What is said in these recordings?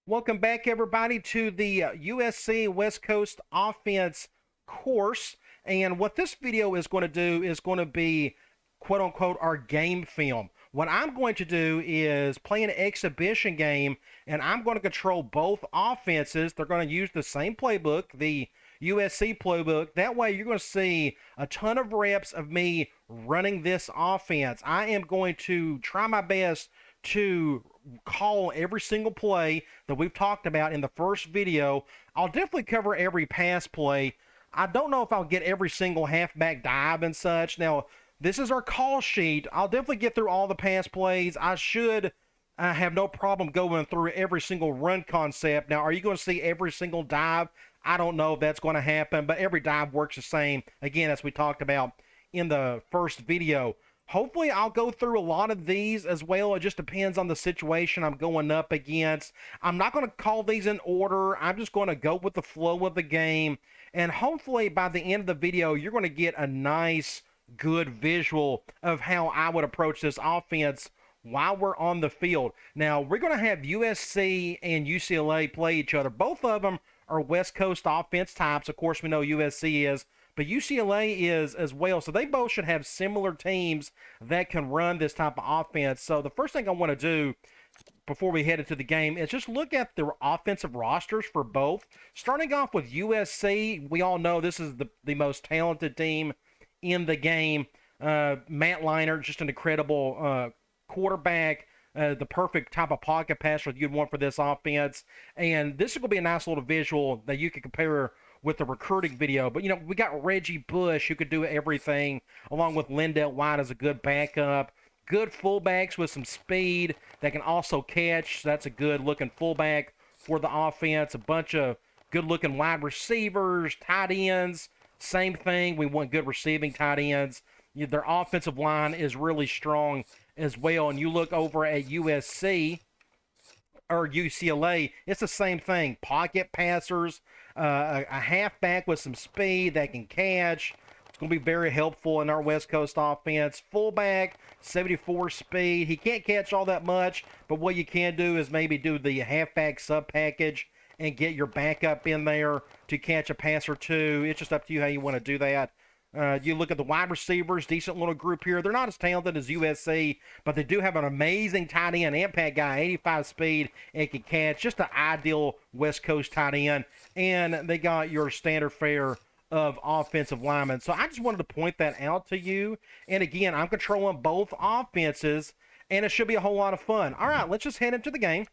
Welcome back, everybody, to the USC West Coast offense course. And what this video is going to do is going to be, quote unquote, our game film. What I'm going to do is play an exhibition game, and I'm going to control both offenses. They're going to use the same playbook, the USC playbook. That way, you're going to see a ton of reps of me running this offense. I am going to try my best to call every single play that we've talked about in the first video. I'll definitely cover every pass play. I don't know if I'll get every single halfback dive and such. Now, this is our call sheet. I'll definitely get through all the pass plays. I should have no problem going through every single run concept. Now, are you going to see every single dive? I don't know if that's going to happen, but every dive works the same, again, as we talked about in the first video. Hopefully, I'll go through a lot of these as well. It just depends on the situation I'm going up against. I'm not going to call these in order. I'm just going to go with the flow of the game. And hopefully, by the end of the video, you're going to get a nice, good visual of how I would approach this offense while we're on the field. Now, we're going to have USC and UCLA play each other. Both of them are West Coast offense types. Of course, we know USC is, but UCLA is as well. So they both should have similar teams that can run this type of offense. So the first thing I want to do before we head into the game is just look at the offensive rosters for both. Starting off with USC, we all know this is the most talented team in the game. Matt Leinart, just an incredible quarterback. The perfect type of pocket passer you'd want for this offense. And this is going to be a nice little visual that you can compare with the recruiting video. But, we got Reggie Bush, who could do everything, along with Lindell White as a good backup. Good fullbacks with some speed that can also catch. So that's a good-looking fullback for the offense. A bunch of good-looking wide receivers, tight ends. Same thing. We want good receiving tight ends. Their offensive line is really strong as well. And you look over at USC or UCLA, it's the same thing. Pocket passers, a halfback with some speed that can catch. It's going to be very helpful in our West Coast offense. Fullback, 74 speed. He can't catch all that much, but what you can do is maybe do the halfback sub package and get your backup in there to catch a pass or two. It's just up to you how you want to do that. You look at the wide receivers, decent little group here. They're not as talented as USC, but they do have an amazing tight end, impact guy, 85 speed, and can catch. Just an ideal West Coast tight end. And they got your standard fare of offensive linemen. So I just wanted to point that out to you. And again, I'm controlling both offenses, and it should be a whole lot of fun. All right, let's just head into the game.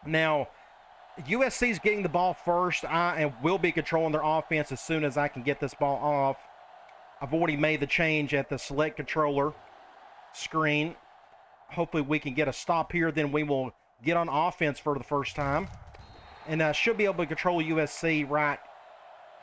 Now, USC's getting the ball first. I will be controlling their offense as soon as I can get this ball off. I've already made the change at the select controller screen. Hopefully we can get a stop here. Then we will get on offense for the first time. And I should be able to control USC right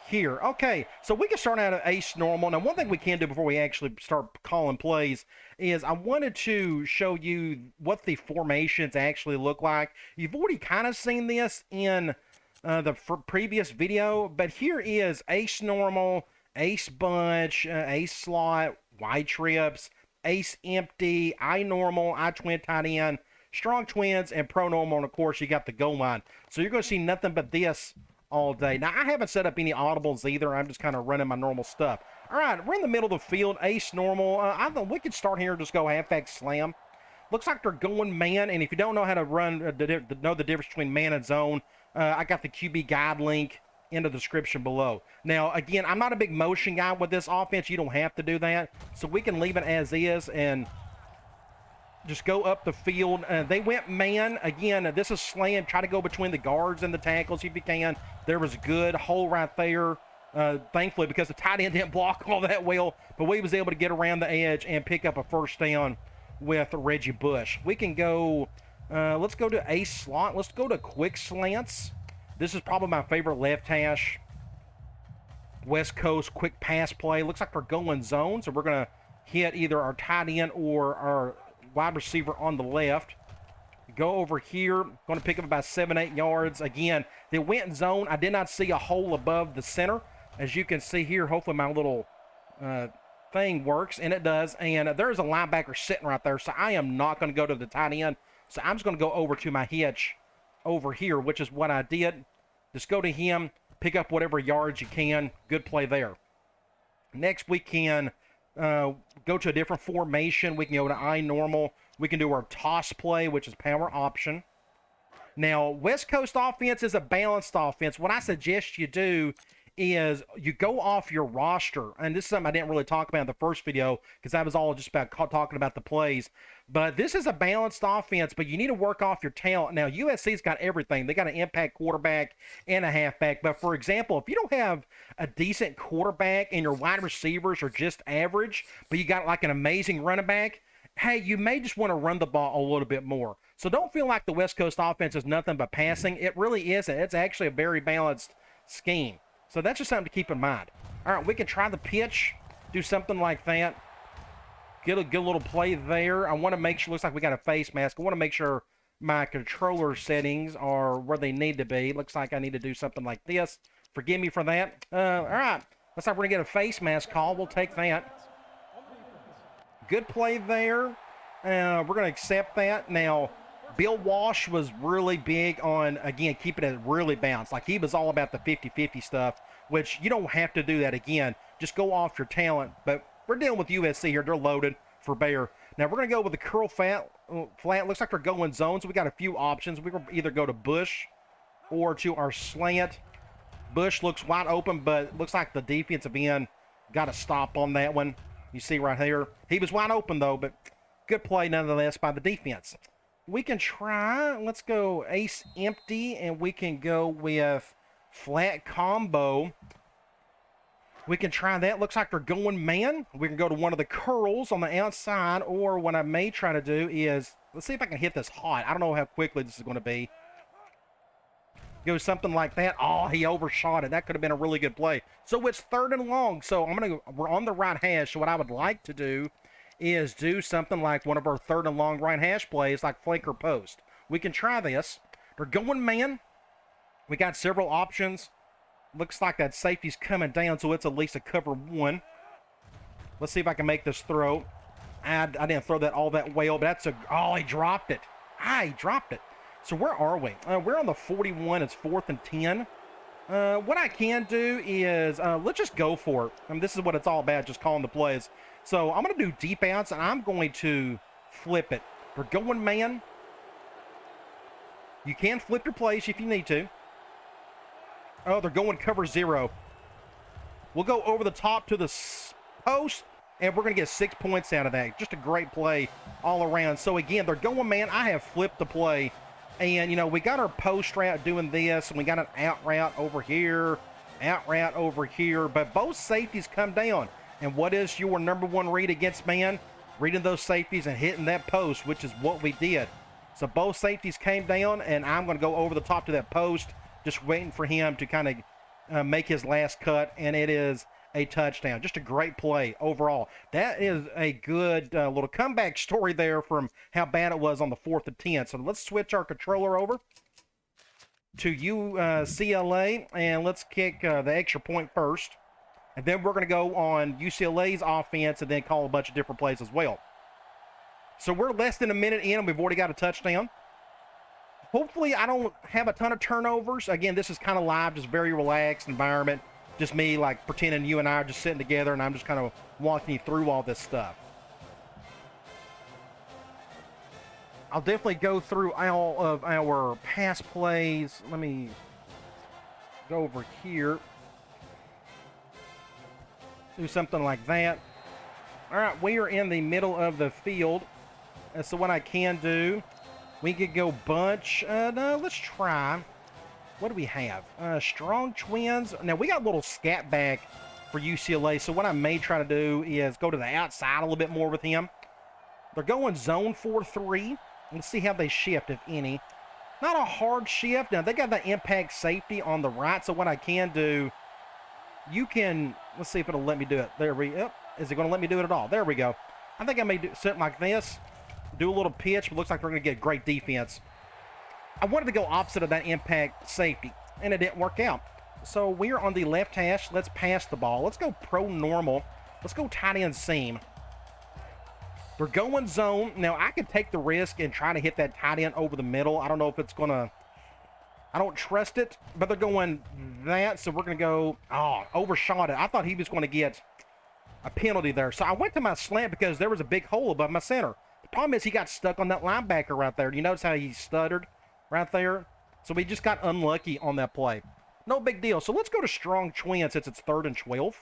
here. Okay, so we can start out at ace normal. Now, one thing we can do before we actually start calling plays is I wanted to show you what the formations actually look like. You've already kind of seen this in the previous video, but here is ace normal, ace bunch, ace slot, wide trips, ace empty, I normal, I twin tight end, strong twins, and pro normal, and of course you got the goal line. So you're going to see nothing but this all day. Now, I haven't set up any audibles either. I'm just kind of running my normal stuff. All right, we're in the middle of the field, ace normal. I thought we could start here and just go halfback slam. Looks like they're going man, and if you don't know how to run, know the difference between man and zone, I got the QB guide link in the description below. Now, again, I'm not a big motion guy with this offense. You don't have to do that, so we can leave it as is and just go up the field. They went man. Again, this is slam. Try to go between the guards and the tackles if you can. There was a good hole right there, thankfully, because the tight end didn't block all that well. But we was able to get around the edge and pick up a first down with Reggie Bush. We can go, let's go to ace slot. Let's go to quick slants. This is probably my favorite left hash. West Coast quick pass play. Looks like they're going zone, so we're going to hit either our tight end or our wide receiver on the left. Go over here. Going to pick up about 7-8 yards. Again, they went in zone. I did not see a hole above the center. As you can see here, hopefully my little thing works, and it does. And there's a linebacker sitting right there, so I am not going to go to the tight end. So I'm just going to go over to my hitch over here, which is what I did. Just go to him, pick up whatever yards you can. Good play there. Next, we can go to a different formation. We can go to I normal. We can do our toss play, which is power option. Now, West Coast offense is a balanced offense. What I suggest you do is you go off your roster. And this is something I didn't really talk about in the first video because I was all just about talking about the plays. But this is a balanced offense, but you need to work off your talent. Now, USC's got everything. They got an impact quarterback and a halfback. But, for example, if you don't have a decent quarterback and your wide receivers are just average, but you got like an amazing running back, hey, you may just want to run the ball a little bit more. So don't feel like the West Coast offense is nothing but passing. It really isn't. It's actually a very balanced scheme. So that's just something to keep in mind. All right, we can try the pitch, do something like that. Get a good little play there. I want to make sure, looks like we got a face mask. I want to make sure my controller settings are where they need to be. Looks like I need to do something like this. Forgive me for that. All right, looks like we're going to get a face mask call. We'll take that. Good play there. We're going to accept that. Now, Bill Walsh was really big on, again, keeping it really balanced. Like, he was all about the 50-50 stuff, which you don't have to do that again. Just go off your talent. But we're dealing with USC here. They're loaded for Bayer. Now, we're going to go with the curl flat. Looks like we're going zone, so we got a few options. We can either go to Bush or to our slant. Bush looks wide open, but looks like the defensive end got a stop on that one. You see right here. He was wide open, though, but good play nonetheless by the defense. We can try, let's go ace empty, and we can go with flat combo. We can try that. Looks like they're going man. We can go to one of the curls on the outside, or what I may try to do is, let's see if I can hit this hot. I don't know how quickly this is going to be. Go something like that. Oh, he overshot it. That could have been a really good play. So it's 3rd and long. So we're on the right hash. So what I would like to do is do something like one of our 3rd and long right hash plays, like flanker post. We can try this. They're going man. We got several options. Looks like that safety's coming down, so it's at least a cover 1. Let's see if I can make this throw. I didn't throw that all that well, but that's a... Oh, he dropped it. He dropped it. So where are we? We're on the 41. It's 4th and 10. What I can do is, let's just go for it. I mean, this is what it's all about, just calling the plays. So I'm going to do deep outs, and I'm going to flip it. We're going man. You can flip your plays if you need to. Oh, they're going cover 0. We'll go over the top to the post, and we're going to get 6 points out of that. Just a great play all around. So, again, they're going man. I have flipped the play. And, you know, we got our post route doing this, and we got an out route over here, but both safeties come down. And what is your number 1 read against man? Reading those safeties and hitting that post, which is what we did. So both safeties came down, and I'm going to go over the top to that post, just waiting for him to kind of make his last cut, and it is a touchdown. Just a great play overall. That is a good little comeback story there from how bad it was on the 4th and 10. So let's switch our controller over to UCLA, and let's kick the extra point first. And then we're going to go on UCLA's offense and then call a bunch of different plays as well. So we're less than a minute in, and we've already got a touchdown. Hopefully I don't have a ton of turnovers. Again, this is kind of live, just very relaxed environment. Just me, like, pretending you and I are just sitting together, and I'm just kind of walking you through all this stuff. I'll definitely go through all of our pass plays. Let me go over here. Do something like that. All right, we are in the middle of the field. So what I can do, we could go bunch. No, let's try. What do we have? Strong twins. Now, we got a little scat back for UCLA, so what I may try to do is go to the outside a little bit more with him. They're going zone 4-3. Let's see how they shift, if any. Not a hard shift. Now, they got the impact safety on the right, so what I can do, you can, let's see if it'll let me do it. There we go. Is it going to let me do it at all? There we go. I think I may do something like this. Do a little pitch, but looks like we're going to get great defense. I wanted to go opposite of that impact safety, and it didn't work out. So we are on the left hash. Let's pass the ball. Let's go pro normal. Let's go tight end seam. We're going zone. Now, I could take the risk and try to hit that tight end over the middle. I don't know if it's going to I don't trust it, but they're going that, so we're going to go, overshot it. I thought he was going to get a penalty there. So I went to my slant because there was a big hole above my center. The problem is he got stuck on that linebacker right there. Do you notice how he stuttered right there? So we just got unlucky on that play. No big deal. So let's go to strong twin since it's 3rd and 12.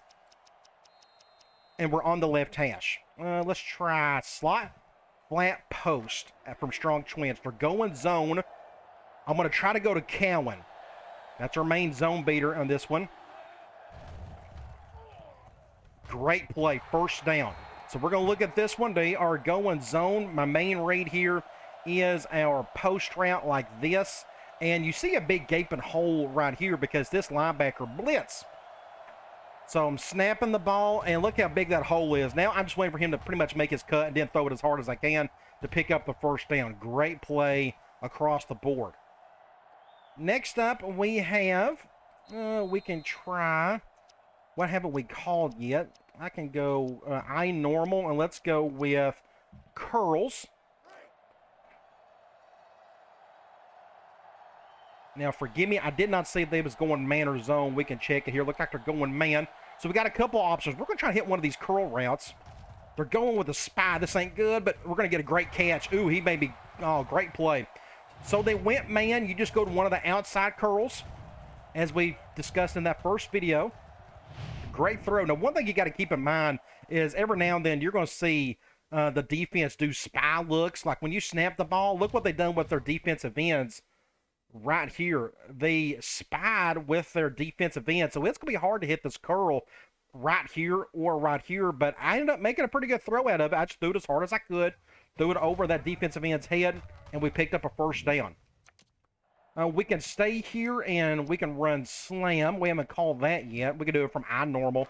And we're on the left hash. Let's try slot, flat post from strong twins. For going zone, I'm going to try to go to Cowan. That's our main zone beater on this one. Great play, 1st down. So we're going to look at this one. They are going zone. My main read here is our post route like this. And you see a big gaping hole right here because this linebacker blitz. So I'm snapping the ball, and look how big that hole is. Now I'm just waiting for him to pretty much make his cut and then throw it as hard as I can to pick up the 1st down. Great play across the board. Next up, we have, we can try, what haven't we called yet? I can go I normal, and let's go with curls. Now, forgive me, I did not say they was going man or zone. We can check it here. Look like they're going man. So we got a couple options. We're going to try to hit one of these curl routes. They're going with a spy. This ain't good, but we're going to get a great catch. Ooh, he may be, great play. So they went man. You just go to one of the outside curls, as we discussed in that first video. Great throw. Now, one thing you got to keep in mind is every now and then you're going to see the defense do spy looks. Like when you snap the ball, look what they've done with their defensive ends. Right here, they spied with their defensive end, so it's going to be hard to hit this curl right here or right here, but I ended up making a pretty good throw out of it. I just threw it as hard as I could, threw it over that defensive end's head, and we picked up a 1st down. We can stay here, and we can run slam. We haven't called that yet. We can do it from I normal.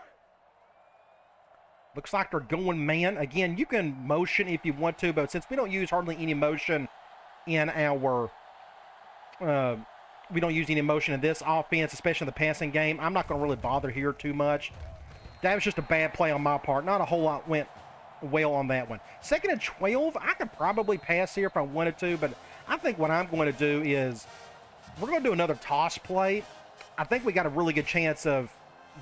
Looks like they're going man. Again, you can motion if you want to, but since we don't use hardly any motion in our... we don't use any motion in this offense, especially in the passing game. I'm not going to really bother here too much. That was just a bad play on my part. Not a whole lot went well on that one. 2nd and 12, I could probably pass here if I wanted to, but I think what I'm going to do is we're going to do another toss play. I think we got a really good chance of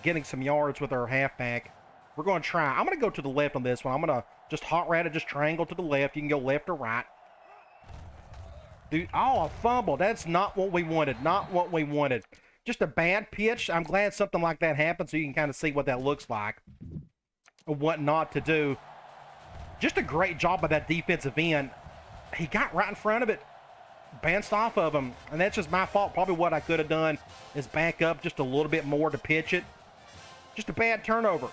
getting some yards with our halfback. We're going to try. I'm going to go to the left on this one. I'm going to just hot route it, just triangle to the left. You can go left or right. Dude, a fumble. That's not what we wanted. Not what we wanted. Just a bad pitch. I'm glad something like that happened so you can kind of see what that looks like and what not to do. Just a great job by that defensive end. He got right in front of it, bounced off of him, and that's just my fault. Probably what I could have done is back up just a little bit more to pitch it. Just a bad turnover.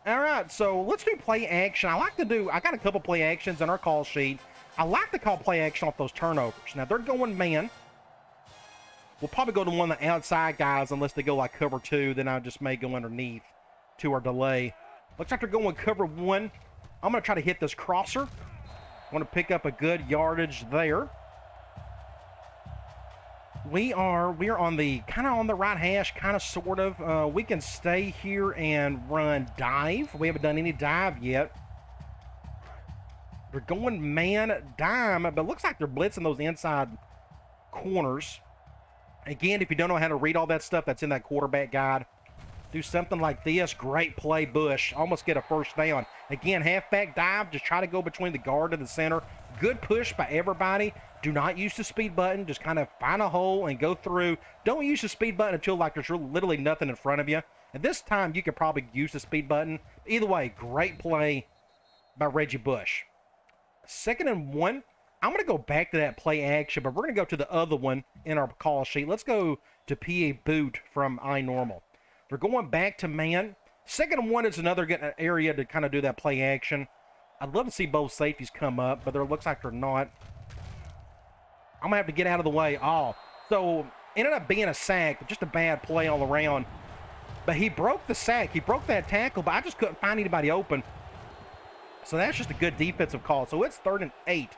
All right, so let's do play action. I got a couple play actions on our call sheet. I like to call play action off those turnovers. Now, they're going man. We'll probably go to one of the outside guys unless they go like cover 2. Then I just may go underneath to our delay. Looks like they're going cover 1. I'm going to try to hit this crosser. I want to pick up a good yardage there. We are on the kind of on the right hash, kind of sort of. We can stay here and run dive. We haven't done any dive yet. They're going man dime, but it looks like they're blitzing those inside corners. Again, if you don't know how to read all that stuff that's in that quarterback guide, do something like this. Great play, Bush. Almost get a 1st down. Again, halfback dive. Just try to go between the guard and the center. Good push by everybody. Do not use the speed button. Just kind of find a hole and go through. Don't use the speed button until like there's literally nothing in front of you. And this time, you could probably use the speed button. Either way, great play by Reggie Bush. 2nd and 1. I'm going to go back to that play action, but we're going to go to the other one in our call sheet. Let's go to PA boot from I normal. They're going back to man. 2nd and 1 is another good area to kind of do that play action. I'd love to see both safeties come up, but it looks like they're not. I'm going to have to get out of the way. So ended up being a sack, but just a bad play all around. But he broke the sack. He broke that tackle, but I just couldn't find anybody open. So that's just a good defensive call. So it's 3rd and 8.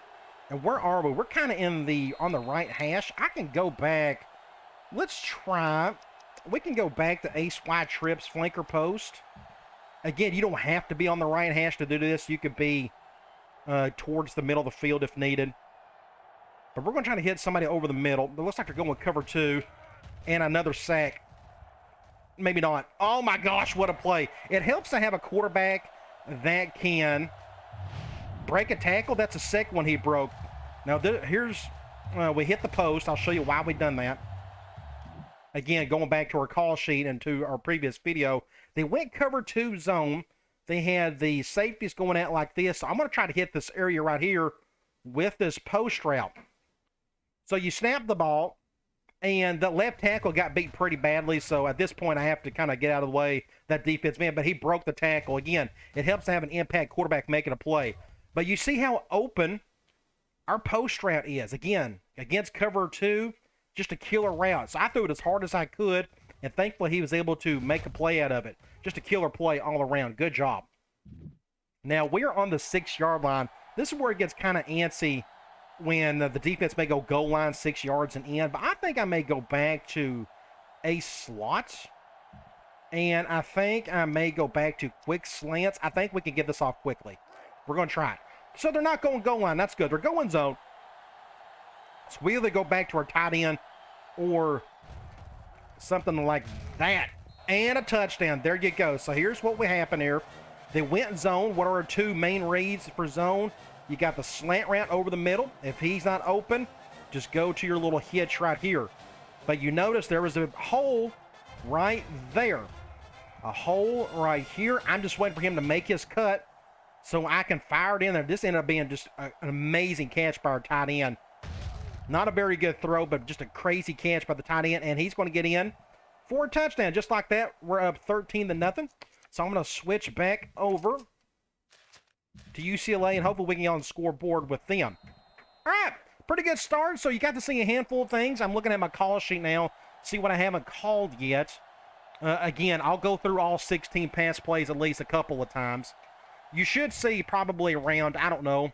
And where are we? We're kind of on the right hash. I can go back. Let's try. We can go back to ace wide trips, flanker post. Again, you don't have to be on the right hash to do this. You could be towards the middle of the field if needed. But we're going to try to hit somebody over the middle. It looks like they're going cover 2 and another sack. Maybe not. Oh my gosh, what a play. It helps to have a quarterback that can break a tackle. That's the second one he broke. Now, we hit the post. I'll show you why we've done that. Again, going back to our call sheet and to our previous video, they went cover 2 zone. They had the safeties going out like this. So I'm going to try to hit this area right here with this post route. So you snap the ball, and the left tackle got beat pretty badly. So at this point, I have to kind of get out of the way that defense man. But he broke the tackle. Again, it helps to have an impact quarterback making a play. But you see how open our post route is. Again, against cover 2, just a killer route. So I threw it as hard as I could, and thankfully he was able to make a play out of it. Just a killer play all around. Good job. Now, we're on the 6-yard line. This is where it gets kind of antsy when the defense may go goal line 6 yards and in. But I think I may go back to a slot. And I think I may go back to quick slants. I think we can get this off quickly. We're going to try it. So they're not going goal line. That's good. They're going zone. So we either go back to our tight end or something like that. And a touchdown. There you go. So here's what will happen here. They went zone. What are our 2 main reads for zone? You got the slant route over the middle. If he's not open, just go to your little hitch right here. But you notice there was a hole right there. A hole right here. I'm just waiting for him to make his cut so I can fire it in there. This ended up being just an amazing catch by our tight end. Not a very good throw, but just a crazy catch by the tight end. And he's going to get in for a touchdown. Just like that, we're up 13-0. So I'm going to switch back over to UCLA, and hopefully we can get on the scoreboard with them. All right, pretty good start. So you got to see a handful of things. I'm looking at my call sheet now, see what I haven't called yet. Again, I'll go through all 16 pass plays at least a couple of times. You should see probably around, I don't know,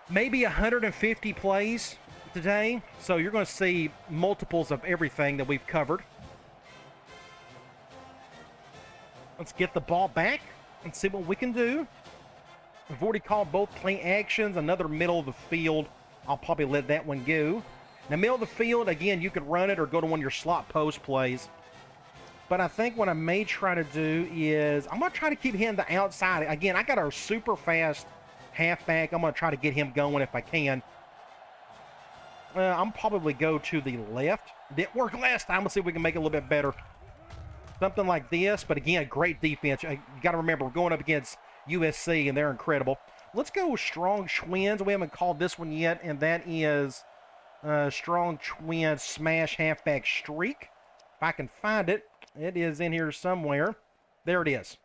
maybe 150 plays today. So you're going to see multiples of everything that we've covered. Let's get the ball back and see what we can do. We've already called both play actions. Another middle of the field. I'll probably let that one go. Now, middle of the field, again, you could run it or go to one of your slot post plays. But I think what I may try to do is I'm going to try to keep him the outside. Again, I got our super fast halfback. I'm going to try to get him going if I can. I'm probably go to the left. Didn't work last time. Let's see if we can make it a little bit better. Something like this. But again, great defense. You got to remember, we're going up against USC, and they're incredible. Let's go strong twins. We haven't called this one yet, and that is strong twins smash halfback streak. If I can find it, it is in here somewhere. There it is.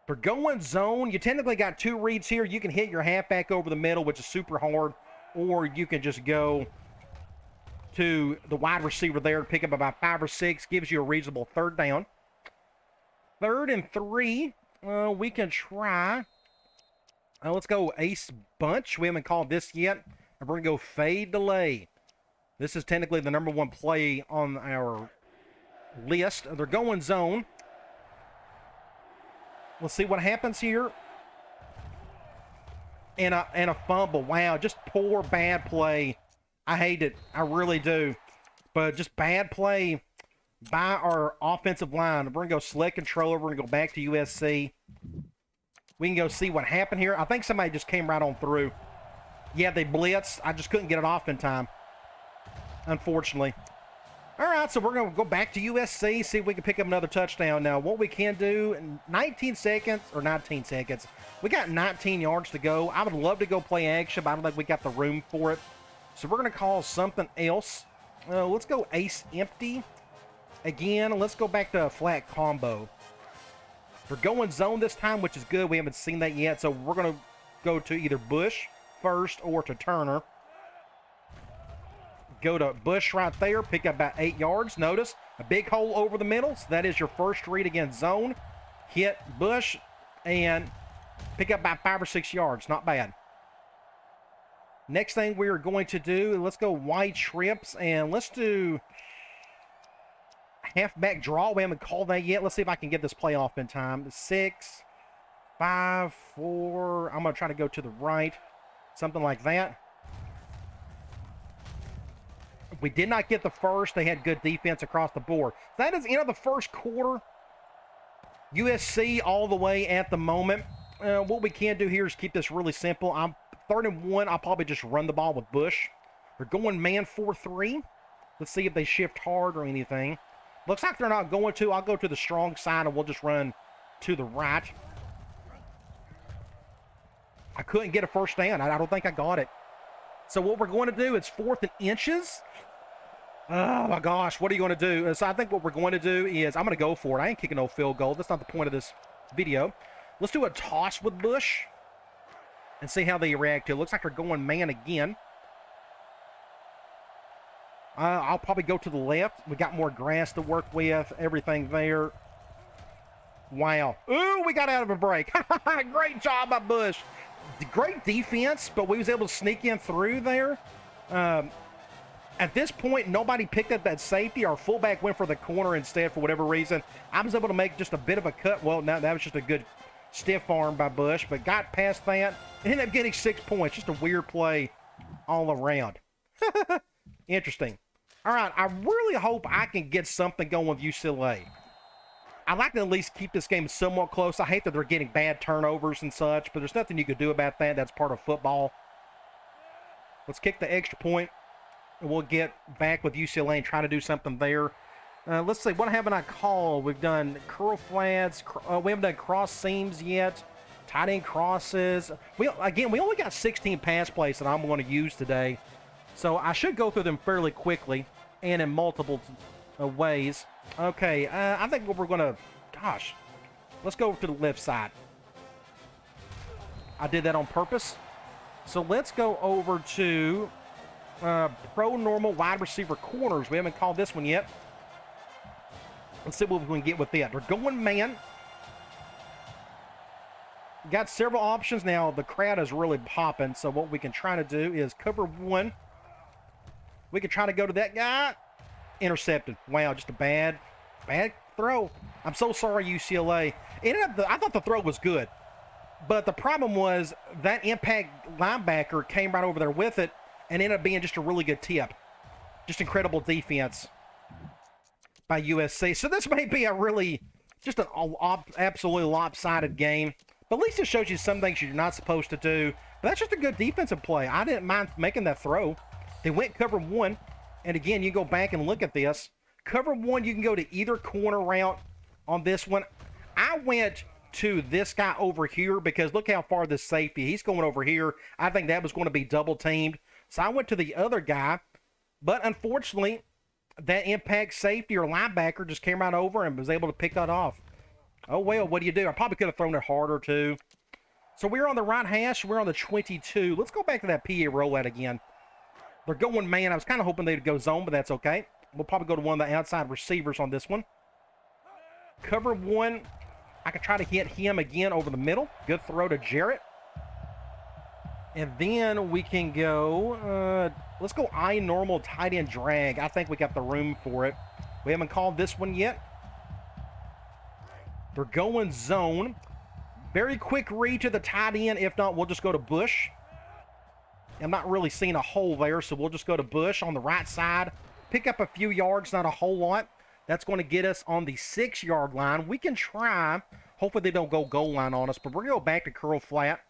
For going zone, you technically got 2 reads here. You can hit your halfback over the middle, which is super hard, or you can just go to the wide receiver there, pick up about 5 or 6, gives you a reasonable 3rd down. 3rd and 3. We can try. Let's go ace bunch. We haven't called this yet. And we're going to go fade delay. This is technically the number 1 play on our list. They're going zone. Let's see what happens here. And a fumble. Wow, just poor, bad play. I hate it. I really do. But just bad play by our offensive line. We're going to go select controller. We're going to go back to USC. We can go see what happened here. I think somebody just came right on through. Yeah, they blitzed. I just couldn't get it off in time, unfortunately. All right, so we're going to go back to USC, see if we can pick up another touchdown. Now, what we can do in 19 seconds. We got 19 yards to go. I would love to go play action, but I don't think we got the room for it. So we're going to call something else. Let's go ace empty. Again, let's go back to a flat combo. We're going zone this time, which is good. We haven't seen that yet, so we're going to go to either Bush first or to Turner. Go to Bush right there, pick up about 8 yards. Notice a big hole over the middle. So that is your first read against zone. Hit Bush and pick up about 5 or 6 yards. Not bad. Next thing we are going to do, let's go wide trips and let's do halfback draw. We haven't called that yet. Let's see if I can get this play off in time. 6, 5, 4. I'm going to try to go to the right. Something like that. We did not get the first. They had good defense across the board. That is the end of the first quarter. USC all the way at the moment. What we can do here is keep this really simple. I'm 3rd and 1. I'll probably just run the ball with Bush. They're going man 4-3. Let's see if they shift hard or anything. Looks like they're not going to. I'll go to the strong side and we'll just run to the right. I couldn't get a first down. I don't think I got it. So what we're going to do is 4th and inches. Oh my gosh, what are you going to do? So I think what we're going to do is I'm going to go for it. I ain't kicking no field goal. That's not the point of this video. Let's do a toss with Bush and see how they react to it. Looks like they're going man again. I'll probably go to the left. We got more grass to work with. Everything there. Wow. Ooh, we got out of a break. Great job by Bush. Great defense, but we was able to sneak in through there. At this point, nobody picked up that safety. Our fullback went for the corner instead for whatever reason. I was able to make just a bit of a cut. Well, no, that was just a good stiff arm by Bush, but got past that. Ended up getting 6 points. Just a weird play all around. Interesting. All right, I really hope I can get something going with UCLA. I'd like to at least keep this game somewhat close. I hate that they're getting bad turnovers and such, but there's nothing you can do about that. That's part of football. Let's kick the extra point, and we'll get back with UCLA and try to do something there. Let's see, what haven't I called? We've done curl flats. We haven't done cross seams yet. Tight end crosses. We only got 16 pass plays that I'm going to use today. So I should go through them fairly quickly and in multiple ways. Okay, I think what we're going to... Gosh, let's go to the left side. I did that on purpose. So let's go over to pro normal wide receiver corners. We haven't called this one yet. Let's see what we can get with that. We're going man. Got several options now. The crowd is really popping. So what we can try to do is cover one. We can try to go to that guy. Intercepted. Wow, just a bad throw. I'm so sorry, UCLA. I thought the throw was good. But the problem was that impact linebacker came right over there with it and ended up being just a really good tip. Just incredible defense by USC. So this may be just an absolutely lopsided game. But at least it shows you some things you're not supposed to do. But that's just a good defensive play. I didn't mind making that throw. They went cover one. And again, you go back and look at this. Cover one, you can go to either corner route on this one. I went to this guy over here because look how far this safety. He's going over here. I think that was going to be double teamed. So I went to the other guy. But unfortunately, that impact safety or linebacker just came right over and was able to pick that off. Oh, well, what do you do? I probably could have thrown it harder, too. So we're on the right hash. We're on the 22. Let's go back to that PA rollout again. They're going man. I was kind of hoping they'd go zone, but that's okay. We'll probably go to one of the outside receivers on this one. Cover one. I can try to hit him again over the middle. Good throw to Jarrett. And then we can go, let's go I normal tight end drag. I think we got the room for it. We haven't called this one yet. They're going zone. Very quick read to the tight end. If not, we'll just go to Bush. I'm not really seeing a hole there, so we'll just go to Bush on the right side. Pick up a few yards, not a whole lot. That's going to get us on the 6-yard line. We can try. Hopefully they don't go goal line on us, but we're going to go back to curl flat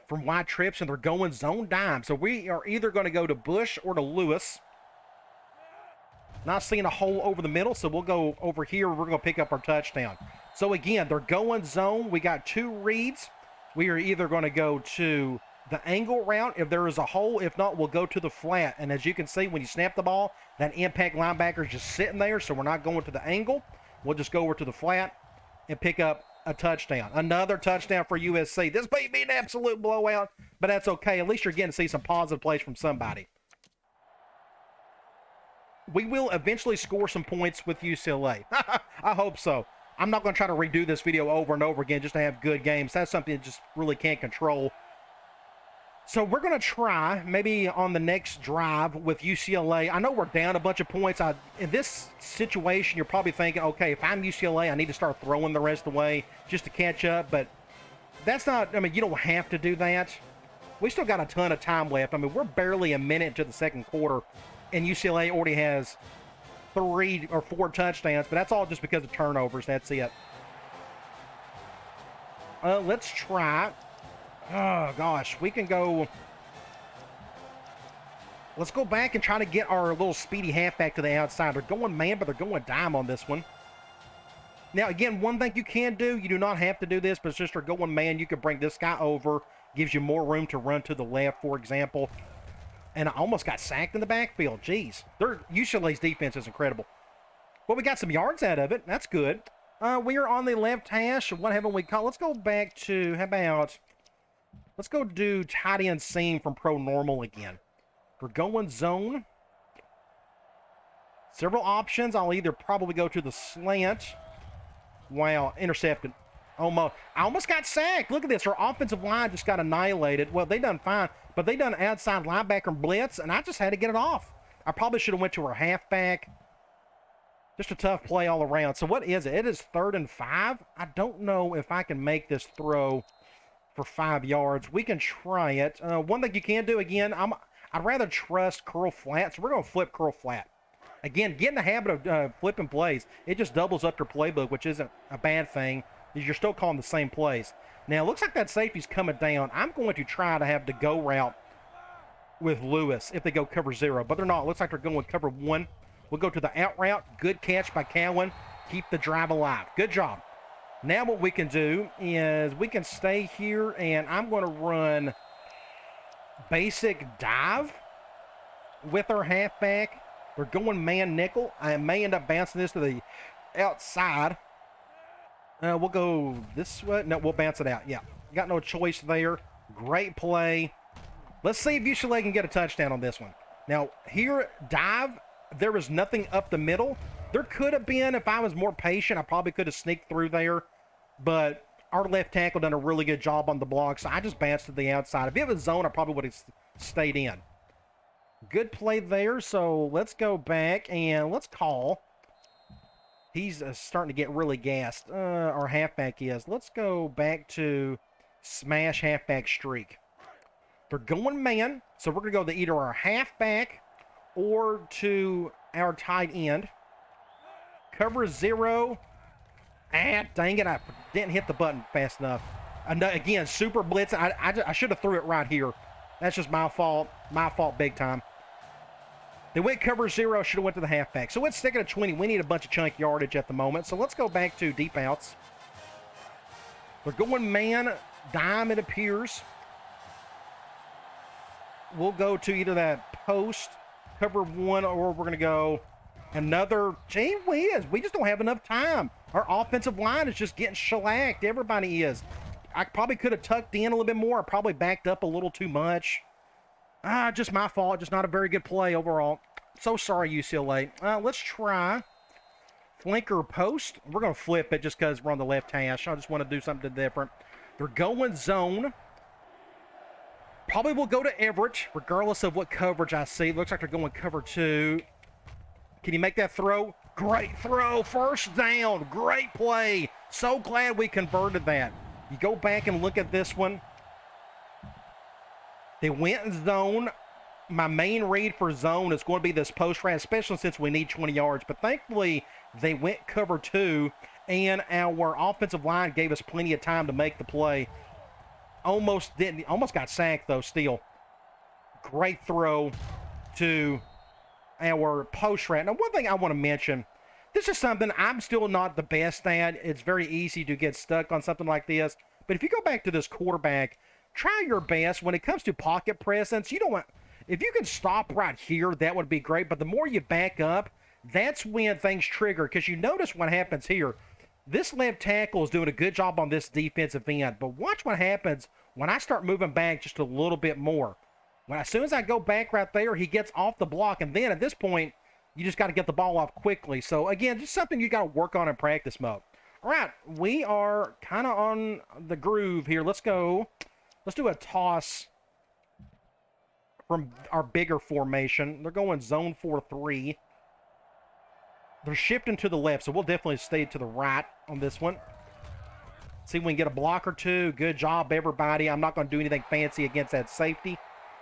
from wide trips, and they're going zone dime. So we are either going to go to Bush or to Lewis. Not seeing a hole over the middle, so we'll go over here. We're going to pick up our touchdown. So again, they're going zone. We got 2 reads. We are either going to go to the angle route if there is a hole. If not, we'll go to the flat. And as you can see, when you snap the ball, that impact linebacker is just sitting there, so we're not going to the angle. We'll just go over to the flat and pick up a touchdown. Another touchdown for USC. This may be an absolute blowout, but that's okay. At least you're getting to see some positive plays from somebody. We will eventually score some points with UCLA. I hope so. I'm not going to try to redo this video over and over again just to have good games. That's something that just really can't control. So we're going to try maybe on the next drive with UCLA. I know we're down a bunch of points. In this situation, you're probably thinking, okay, if I'm UCLA, I need to start throwing the rest of the way just to catch up. But that's not, you don't have to do that. We still got a ton of time left. We're barely a minute into the second quarter. and UCLA already has 3 or 4 touchdowns, but that's all just because of turnovers. That's it. Let's try. Oh, gosh. We can go. Let's go back and try to get our little speedy halfback to the outside. They're going man, but they're going dime on this one. Now, again, one thing you can do, you do not have to do this, but it's just they're going man. You can bring this guy over. Gives you more room to run to the left, for example. And I almost got sacked in the backfield. Jeez. UCLA's defense is incredible. Well, we got some yards out of it. That's good. We are on the left hash. What haven't we caught? Let's go back to, how about, let's go do tight end seam from pro normal again. We're going zone. Several options. I'll either probably go to the slant. Wow, intercepted. I almost got sacked. Look at this. Our offensive line just got annihilated. Well, they done fine, but they done outside linebacker blitz, and I just had to get it off. I probably should have went to our halfback. Just a tough play all around. So what is it? It is 3rd and 5. I don't know if I can make this throw for 5 yards. We can try it. One thing you can do, again, I'd rather trust curl flat, so we're going to flip curl flat. Again, get in the habit of flipping plays. It just doubles up your playbook, which isn't a bad thing. You're still calling the same plays. Now, it looks like that safety's coming down. I'm going to try to have the go route with Lewis if they go cover 0, but they're not. It looks like they're going with cover 1. We'll go to the out route. Good catch by Cowan. Keep the drive alive. Good job. Now what we can do is we can stay here, and I'm going to run basic dive with our halfback. We're going man nickel. I may end up bouncing this to the outside. We'll go this way. No, we'll bounce it out. Yeah, got no choice there. Great play. Let's see if UCLA can get a touchdown on this one. Now, here, dive, there was nothing up the middle. There could have been, if I was more patient, I probably could have sneaked through there. But our left tackle done a really good job on the block, so I just bounced to the outside. If it was zone, I probably would have stayed in. Good play there, so let's go back and let's call. He's starting to get really gassed. Our halfback is. Let's go back to smash halfback streak. They're going man, so we're going to go to either our halfback or to our tight end. Cover 0. Dang it, I didn't hit the button fast enough. Again, super blitz. I should have threw it right here. That's just my fault. My fault big time. They went cover 0, should have went to the halfback. So it's 2nd and 20. We need a bunch of chunk yardage at the moment. So let's go back to deep outs. They're going man, dime, it appears. We'll go to either that post, cover 1, or we're going to go another. Gee whiz, we just don't have enough time. Our offensive line is just getting shellacked. Everybody is. I probably could have tucked in a little bit more. I probably backed up a little too much. Just my fault. Just not a very good play overall. So sorry, UCLA. Let's try flanker post. We're going to flip it just because we're on the left hash. I just want to do something different. They're going zone. Probably will go to Everett, regardless of what coverage I see. Looks like they're going cover 2. Can you make that throw? Great throw. First down. Great play. So glad we converted that. You go back and look at this one. They went zone. My main read for zone is going to be this post route, especially since we need 20 yards. But thankfully, they went cover 2, and our offensive line gave us plenty of time to make the play. Almost got sacked, though, still. Great throw to our post route. Now, one thing I want to mention, this is something I'm still not the best at. It's very easy to get stuck on something like this. But if you go back to this quarterback, try your best when it comes to pocket presence. You don't want, if you can stop right here, that would be great. But the more you back up, that's when things trigger. Because you notice what happens here. This left tackle is doing a good job on this defensive end. But watch what happens when I start moving back just a little bit more. As soon as I go back right there, he gets off the block. And then at this point, you just got to get the ball off quickly. So, again, just something you got to work on in practice mode. All right, we are kind of on the groove here. Let's go. Let's do a toss from our bigger formation. They're going zone 4-3. They're shifting to the left, so we'll definitely stay to the right on this one. See if we can get a block or two. Good job, everybody. I'm not going to do anything fancy against that safety.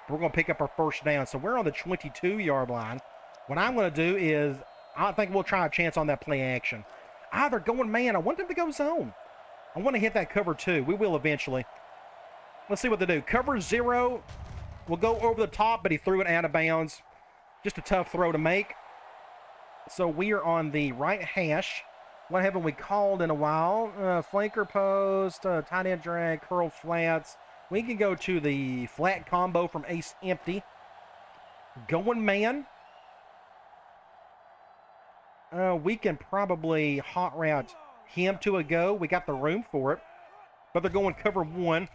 But we're going to pick up our first down. So we're on the 22-yard line. What I'm going to do is, I think we'll try a chance on that play action. They're going man. I want them to go zone. I want to hit that cover 2. We will eventually. Let's see what they do. Cover 0 will go over the top, but he threw it out of bounds. Just a tough throw to make. So we are on the right hash. What haven't we called in a while? Flanker post, tight end drag, curl flats. We can go to the flat combo from ace empty. Going man. We can probably hot route him to a go. We got the room for it. But they're going cover 1.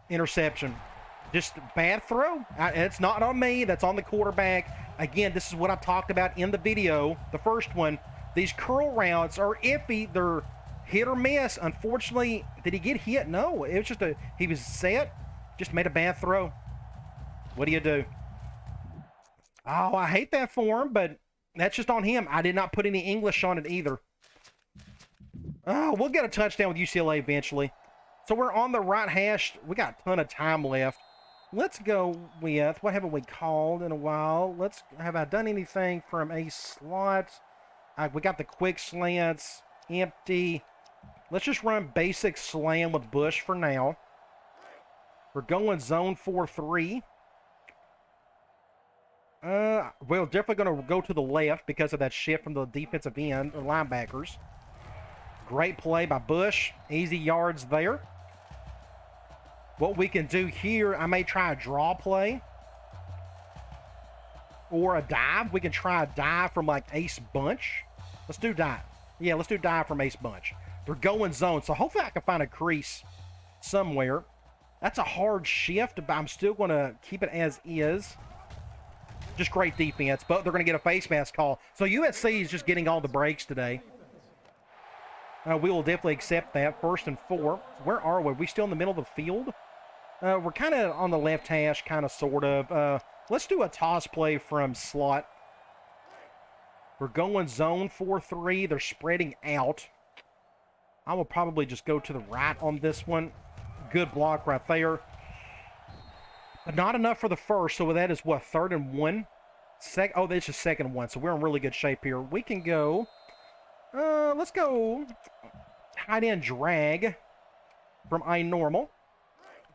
Interception. Just bad throw. It's not on me. That's on the quarterback. Again, this is what I talked about in the video, the first one. These curl routes are iffy. They're hit or miss. Unfortunately, did he get hit? No. It was just he was set. Just made a bad throw. What do you do? Oh, I hate that for him, but that's just on him. I did not put any English on it either. Oh, we'll get a touchdown with UCLA eventually. So we're on the right hash. We got a ton of time left. Let's go with, what haven't we called in a while? Have I done anything from a slot? We got the quick slants, empty. Let's just run basic slam with Bush for now. We're going zone 4-3. We're definitely going to go to the left because of that shift from the defensive end, or linebackers. Great play by Bush. Easy yards there. What we can do here, I may try a draw play. Or a dive. We can try a dive from like Ace Bunch. Let's do dive. Yeah, let's do dive from Ace Bunch. They're going zone, so hopefully I can find a crease somewhere. That's a hard shift, but I'm still going to keep it as is. Just great defense, but they're going to get a face mask call. So USC is just getting all the breaks today. We will definitely accept that. 1st and 4. Where are we? Are we still in the middle of the field? We're kind of on the left hash, kind of, sort of. Let's do a toss play from slot. We're going zone 4-3. They're spreading out. I will probably just go to the right on this one. Good block right there. But not enough for the first, so that is what, 3rd and 1? Oh, this is 2nd and 1, so we're in really good shape here. We can go, let's go tight end drag from I-normal.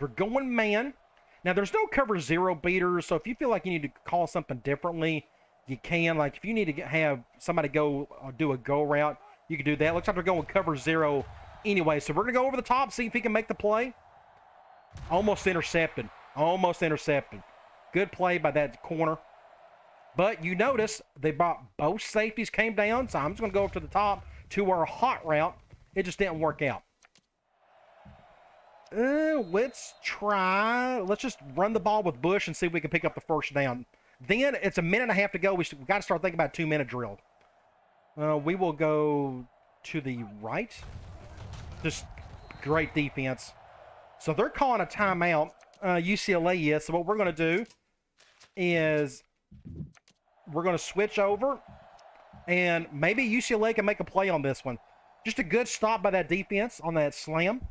We're going man. Now, there's no cover 0 beaters, so if you feel like you need to call something differently, you can. Like, if you need to have somebody go do a go route, you can do that. Looks like they're going cover 0 anyway, so we're going to go over the top, see if he can make the play. Almost intercepted. Almost intercepted. Good play by that corner. But you notice they brought both safeties came down, so I'm just going to go up to the top to our hot route. It just didn't work out. Let's just run the ball with Bush and see if we can pick up the first down. Then it's a minute and a half to go. We've got to start thinking about a 2-minute drill. We will go to the right. Just great defense. So they're calling a timeout. UCLA is. So what we're going to do is we're going to switch over, and maybe UCLA can make a play on this one. Just a good stop by that defense on that slam.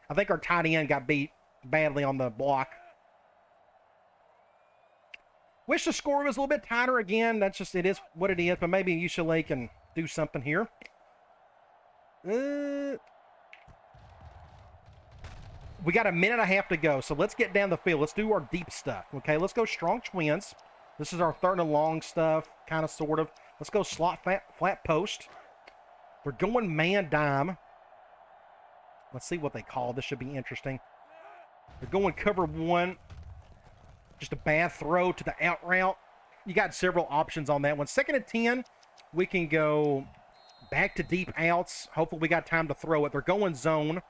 I think our tight end got beat badly on the block. Wish the score was a little bit tighter. Again, that's just, it is what it is, but maybe UCLA can do something here. We got a minute and a half to go, so let's get down the field. Let's do our deep stuff, okay? Let's go strong twins. This is our 3rd and long stuff, kind of, sort of. Let's go slot flat post. We're going man dime. Let's see what they call. This should be interesting. They're going cover 1. Just a bad throw to the out route. You got several options on that one. 2nd and 10, we can go back to deep outs. Hopefully we got time to throw it. They're going zone.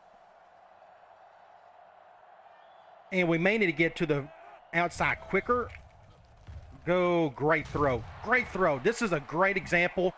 And we may need to get to the outside quicker. Go, great throw. Great throw. This is a great example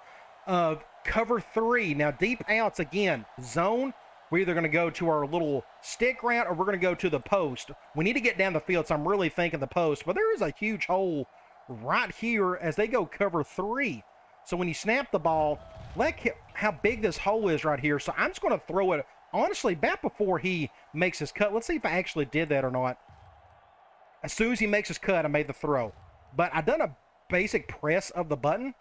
of cover 3. Now, deep outs, again, zone. We're either going to go to our little stick route or we're going to go to the post. We need to get down the field, so I'm really thinking the post. But there is a huge hole right here as they go cover 3. So when you snap the ball, look how big this hole is right here. So I'm just going to throw it, honestly, back before he makes his cut. Let's see if I actually did that or not. As soon as he makes his cut, I made the throw. But I done a basic press of the button.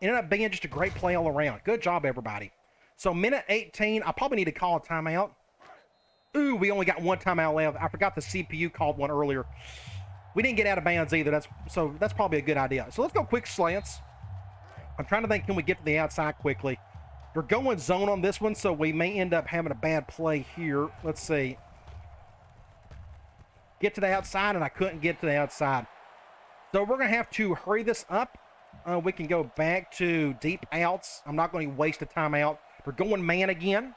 Ended up being just a great play all around. Good job, everybody. So minute 18, I probably need to call a timeout. Ooh, we only got one timeout left. I forgot the CPU called one earlier. We didn't get out of bounds either. That's probably a good idea. So let's go quick slants. I'm trying to think, can we get to the outside quickly? We're going zone on this one, so we may end up having a bad play here. Let's see. Get to the outside, and I couldn't get to the outside. So we're going to have to hurry this up. We can go back to deep outs. I'm not going to waste a timeout. We're going man again.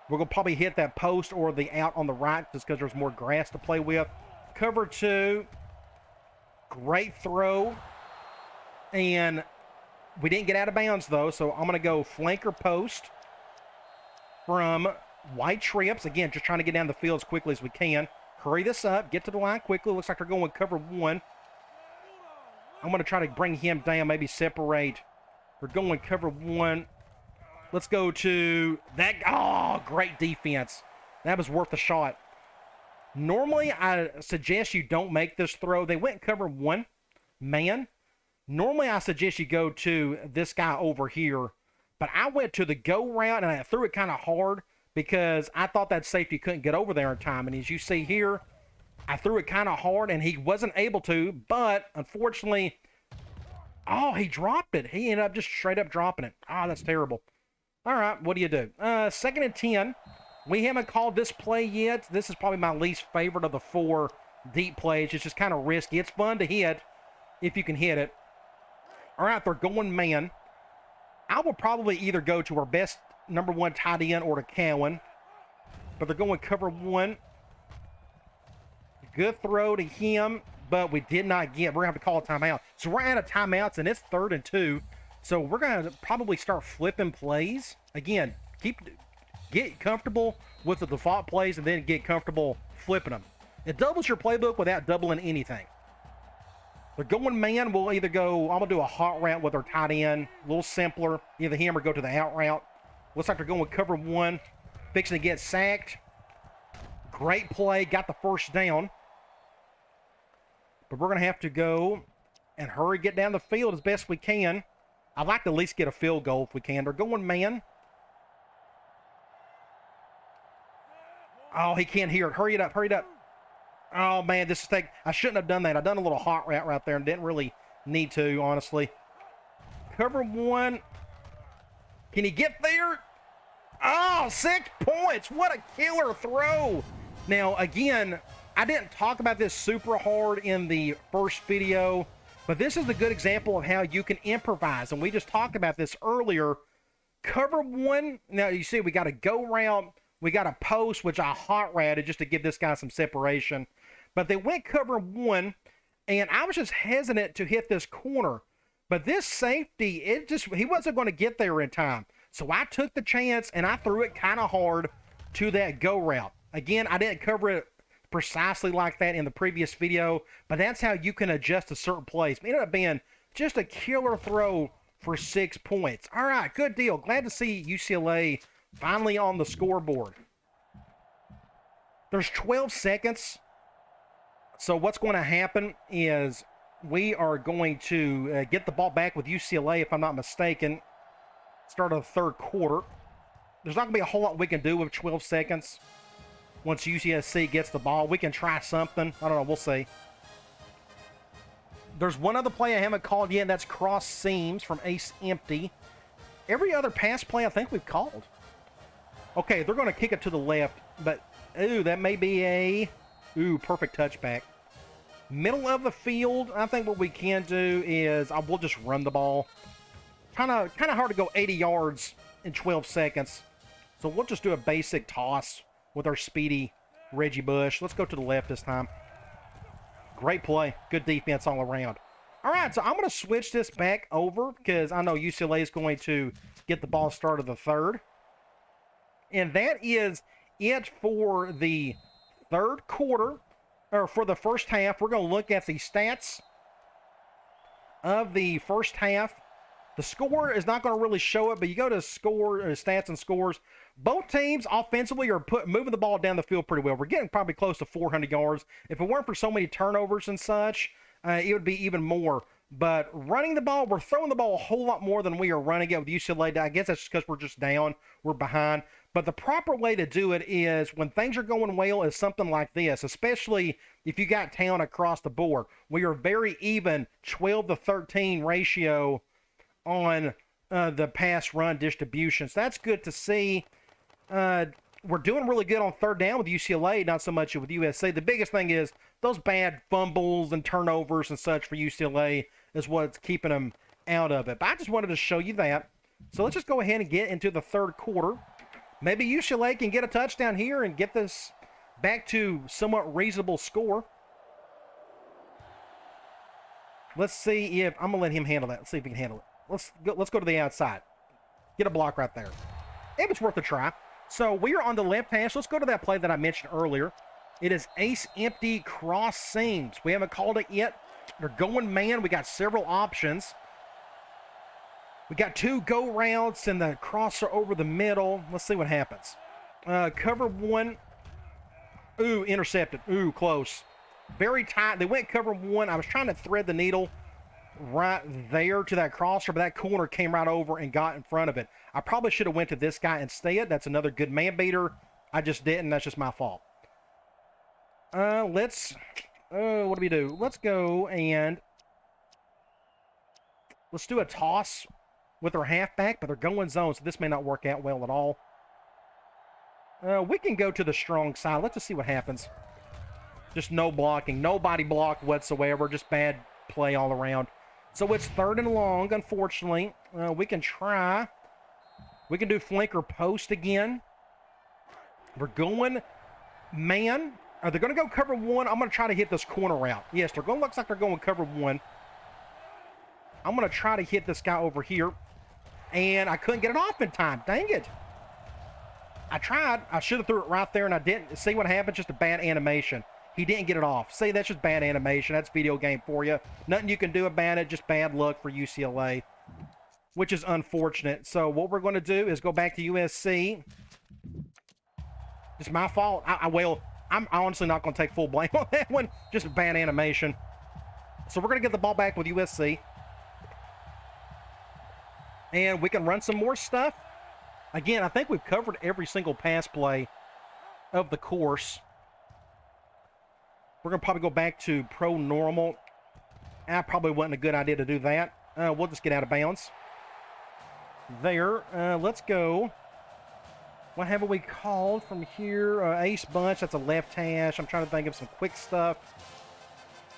We're going to probably hit that post or the out on the right just because there's more grass to play with. Cover two. Great throw. And we didn't get out of bounds, though, so I'm going to go flanker post from white trips. Again, just trying to get down the field as quickly as we can. Hurry this up. Get to the line quickly. Looks like they're going cover one. I'm going to try to bring him down, maybe separate. We're going cover one. Let's go to that. Oh, great defense. That was worth a shot. Normally, I suggest you don't make this throw. They went cover one, man. Normally, I suggest you go to this guy over here. But I went to the go route, and I threw it kind of hard because I thought that safety couldn't get over there in time. And as you see here, I threw it kind of hard, and he wasn't able to. But, unfortunately, oh, he dropped it. He ended up just straight up dropping it. Oh, that's terrible. All right, what do you do? 2nd and 10. We haven't called this play yet. This is probably my least favorite of the 4 deep plays. It's just kind of risky. It's fun to hit if you can hit it. All right, they're going man. I will probably either go to our best number 1 tight end or to Cowan. But they're going cover one. Good throw to him, but we did not get. We're going to have to call a timeout. So we're out of timeouts, and it's 3rd and 2. So we're going to probably start flipping plays. Again, get comfortable with the default plays and then get comfortable flipping them. It doubles your playbook without doubling anything. They're going man. We'll either go, I'm going to do a hot route with our tight end. A little simpler. Either him or go to the out route. Looks like they're going cover one. Fixing to get sacked. Great play. Got the first down. But we're going to have to go and hurry, get down the field as best we can. I'd like to at least get a field goal if we can. They're going man. Oh, he can't hear it. Hurry it up. Hurry it up. Oh, man, this is I shouldn't have done that. I've done a little hot route right there and didn't really need to, honestly. Cover one. Can he get there? Oh, 6 points. What a killer throw. Now, again, I didn't talk about this super hard in the first video, but this is a good example of how you can improvise. And we just talked about this earlier. Cover one. Now, you see we got a go route. We got a post, which I hot routed just to give this guy some separation. But they went cover one, and I was just hesitant to hit this corner. But this safety, he wasn't going to get there in time. So I took the chance, and I threw it kind of hard to that go route. Again, I didn't cover it precisely like that in the previous video, but that's how you can adjust to certain plays. It ended up being just a killer throw for 6 points. All right, good deal. Glad to see UCLA finally on the scoreboard. There's 12 seconds. So what's going to happen is we are going to get the ball back with UCLA, if I'm not mistaken. Start of the 3rd quarter. There's not going to be a whole lot we can do with 12 seconds. Once USC gets the ball, we can try something. I don't know. We'll see. There's one other play I haven't called yet. That's cross seams from Ace Empty. Every other pass play I think we've called. Okay, they're going to kick it to the left, but, ooh, that may be a, perfect touchback. Middle of the field, I think what we can do is we'll just run the ball. Kind of hard to go 80 yards in 12 seconds. So we'll just do a basic toss with our speedy Reggie Bush. Let's go to the left this time. Great play. Good defense all around. All right, so I'm going to switch this back over because I know UCLA is going to get the ball started the 3rd. And that is it for the 3rd quarter, or for the first half. We're going to look at the stats of the first half. The score is not going to really show it, but you go to stats and scores. Both teams offensively are moving the ball down the field pretty well. We're getting probably close to 400 yards. If it weren't for so many turnovers and such, it would be even more. But running the ball, we're throwing the ball a whole lot more than we are running it with UCLA. I guess that's just because we're just down, we're behind. But the proper way to do it is when things are going well is something like this, especially if you got talent across the board. We are very even 12 to 13 ratio on the pass run distribution. So that's good to see. We're doing really good on third down with UCLA, not so much with USC. The biggest thing is those bad fumbles and turnovers and such for UCLA is what's keeping them out of it. But I just wanted to show you that. So let's just go ahead and get into the third quarter. Maybe UCLA can get a touchdown here and get this back to somewhat reasonable score. Let's see if I'm gonna let him handle that. Let's see if he can handle it. Let's go to the outside. Get a block right there. If it's worth a try. So we are on the left hash. Let's go to that play that I mentioned earlier. It is ace empty cross seams. We haven't called it yet. They're going man. We got several options. We got two go routes and the crosser over the middle. Let's see what happens. Cover one. Ooh, intercepted. Ooh, close. Very tight. They went cover one. I was trying to thread the needle right there to that crosser, but that corner came right over and got in front of it. I probably should have went to this guy instead. That's another good man beater. I just didn't. That's just my fault. What do we do? Let's go and let's do a toss with our halfback, but they're going zone, so this may not work out well at all. We can go to the strong side. Let's just see what happens. Just no blocking. Nobody blocked whatsoever. Just bad play all around. So it's third and long, unfortunately. We can try. We can do flank or post again. We're going man. Are they going to go cover one? I'm going to try to hit this corner route. Yes, they're going. Looks like they're going cover one. I'm going to try to hit this guy over here. And I couldn't get it off in time. Dang it. I tried. I should have threw it right there, and I didn't. See what happened? Just a bad animation. He didn't get it off. See, that's just bad animation. That's video game for you. Nothing you can do about it. Just bad luck for UCLA, which is unfortunate. So what we're going to do is go back to USC. It's my fault. I'm honestly not going to take full blame on that one. Just bad animation. So we're going to get the ball back with USC. And we can run some more stuff. Again, I think we've covered every single pass play of the course. We're going to probably go back to pro normal. That probably wasn't a good idea to do that. We'll just get out of bounds. There. Let's go. What have we called from here? Ace bunch. That's a left hash. I'm trying to think of some quick stuff.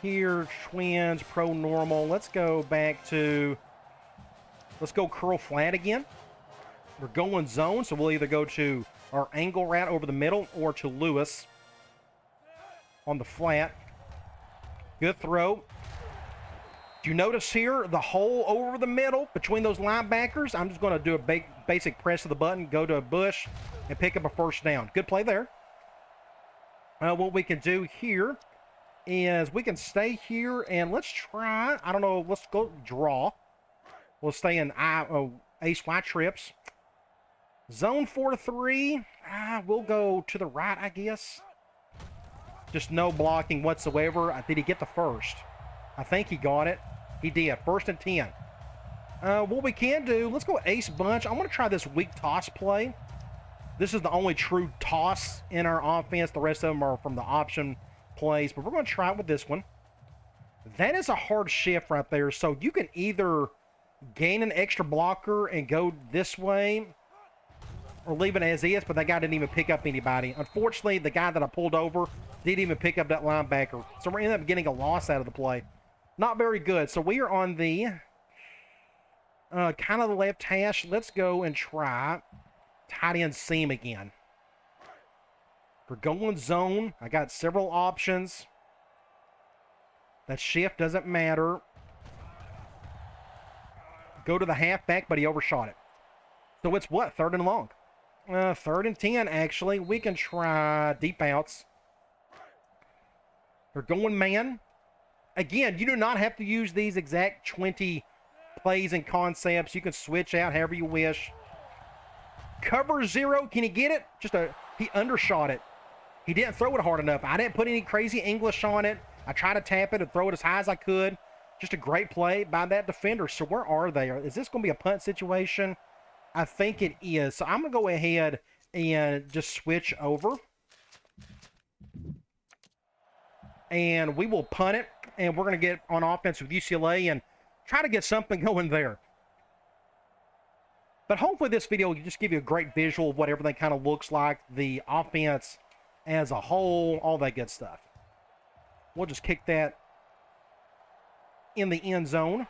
Here, twins, pro normal. Let's go back to... Let's go curl flat again. We're going zone, so we'll either go to our angle route over the middle or to Lewis on the flat. Good throw. Do you notice here the hole over the middle between those linebackers? I'm just going to do a basic press of the button, go to a bush, and pick up a first down. Good play there. What we can do here is we can stay here, and let's try, I don't know, let's go draw. We'll stay in ace Y trips. Zone 4-3. We'll go to the right, I guess. Just no blocking whatsoever. Did he get the first? I think he got it. He did. First and 10. What we can do, let's go ace bunch. I'm going to try this weak toss play. This is the only true toss in our offense. The rest of them are from the option plays. But we're going to try it with this one. That is a hard shift right there. So you can either gain an extra blocker and go this way, or leave it as is, but that guy didn't even pick up anybody. Unfortunately, the guy that I pulled over didn't even pick up that linebacker. So we're ending up getting a loss out of the play. Not very good. So we are on the kind of the left hash. Let's go and try tight end seam again. We're going zone. I got several options. That shift doesn't matter. Go to the halfback, but he overshot it. So it's what? Third and long. Third and 10, actually. We can try deep outs. They're going man. Again, you do not have to use these exact 20 plays and concepts. You can switch out however you wish. Cover zero. Can he get it? He undershot it. He didn't throw it hard enough. I didn't put any crazy English on it. I tried to tap it and throw it as high as I could. Just a great play by that defender. So where are they? Is this going to be a punt situation? I think it is. So I'm going to go ahead and just switch over. And we will punt it. And we're going to get on offense with UCLA and try to get something going there. But hopefully this video will just give you a great visual of what everything kind of looks like. The offense as a whole, all that good stuff. We'll just kick that in the end zone.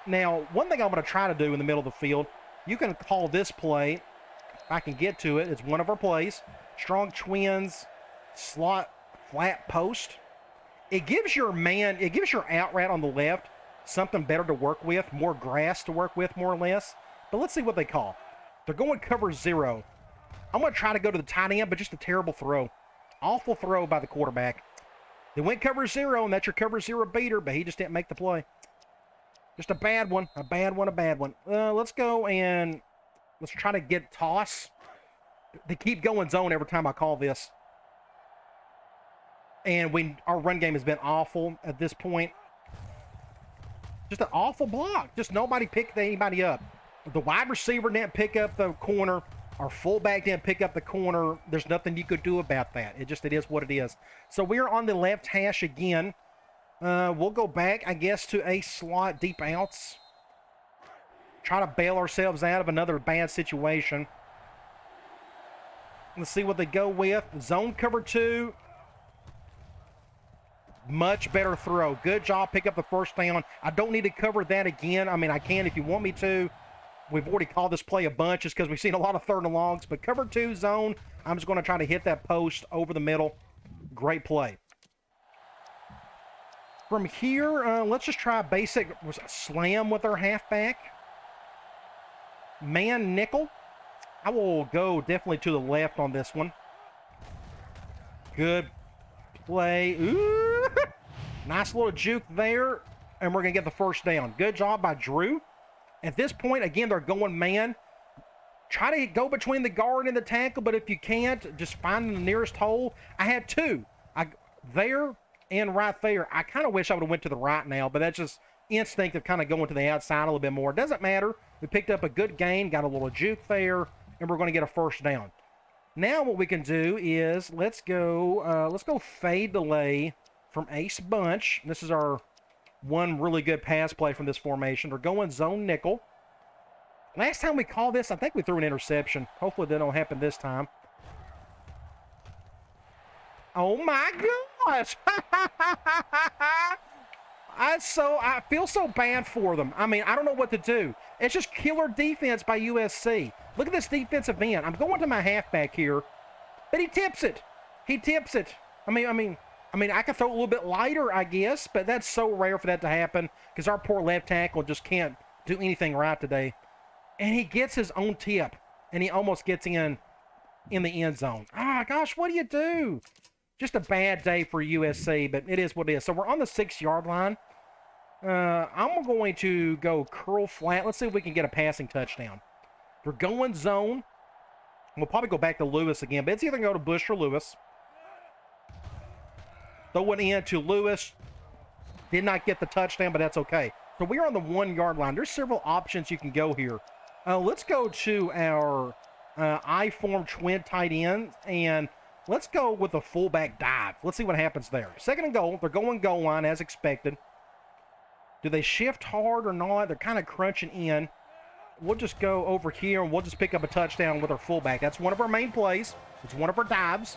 Now, one thing I'm going to try to do in the middle of the field, you can call this play, if I can get to it, it's one of our plays. Strong twins, slot, flat post. It gives your man, it gives your out route on the left something better to work with, more grass to work with, more or less. But let's see what they call. They're going cover 0. I'm going to try to go to the tight end, but just a terrible throw. Awful throw by the quarterback. They went cover 0, and that's your cover 0 beater, but he just didn't make the play. Just a bad one, a bad one, a bad one. Let's go and let's try to get toss. They keep going zone every time I call this. And our run game has been awful at this point. Just an awful block. Just nobody picked anybody up. The wide receiver didn't pick up the corner. Our fullback didn't pick up the corner. There's nothing you could do about that. It is what it is. So we're on the left hash again. We'll go back, I guess, to a slot deep outs. Try to bail ourselves out of another bad situation. Let's see what they go with. Zone cover 2. Much better throw. Good job. Pick up the first down. I don't need to cover that again. I mean, I can if you want me to. We've already called this play a bunch just because we've seen a lot of 3rd and longs. But cover 2 zone, I'm just going to try to hit that post over the middle. Great play. From here, let's just try a basic slam with our halfback. Man nickel. I will go definitely to the left on this one. Good play. Ooh. Nice little juke there. And we're going to get the first down. Good job by Drew. At this point, again, they're going man. Try to go between the guard and the tackle, but if you can't, just find the nearest hole. I had 2. There and right there. I kind of wish I would have went to the right now, but that's just instinct of kind of going to the outside a little bit more. It doesn't matter. We picked up a good gain, got a little juke there, and we're going to get a first down. Now what we can do is let's go fade delay from Ace Bunch. This is our one really good pass play from this formation. They're going zone nickel. Last time we called this, I think we threw an interception. Hopefully that don't happen this time. Oh my gosh! I feel so bad for them. I mean, I don't know what to do. It's just killer defense by USC. Look at this defensive end. I'm going to my halfback here, but he tips it. He tips it. I mean, I can throw a little bit lighter, I guess, but that's so rare for that to happen because our poor left tackle just can't do anything right today. And he gets his own tip, and he almost gets in the end zone. Ah, gosh, what do you do? Just a bad day for USC, but it is what it is. So we're on the 6-yard line. I'm going to go curl flat. Let's see if we can get a passing touchdown. We're going zone. We'll probably go back to Lewis again, but it's either going to go to Bush or Lewis. Throw it in to Lewis. Did not get the touchdown, but that's okay. So we are on the 1-yard line. There's several options you can go here. Let's go to our I-form twin tight end, and let's go with a fullback dive. Let's see what happens there. 2nd and goal. They're going goal line as expected. Do they shift hard or not? They're kind of crunching in. We'll just go over here, and we'll just pick up a touchdown with our fullback. That's one of our main plays. It's one of our dives.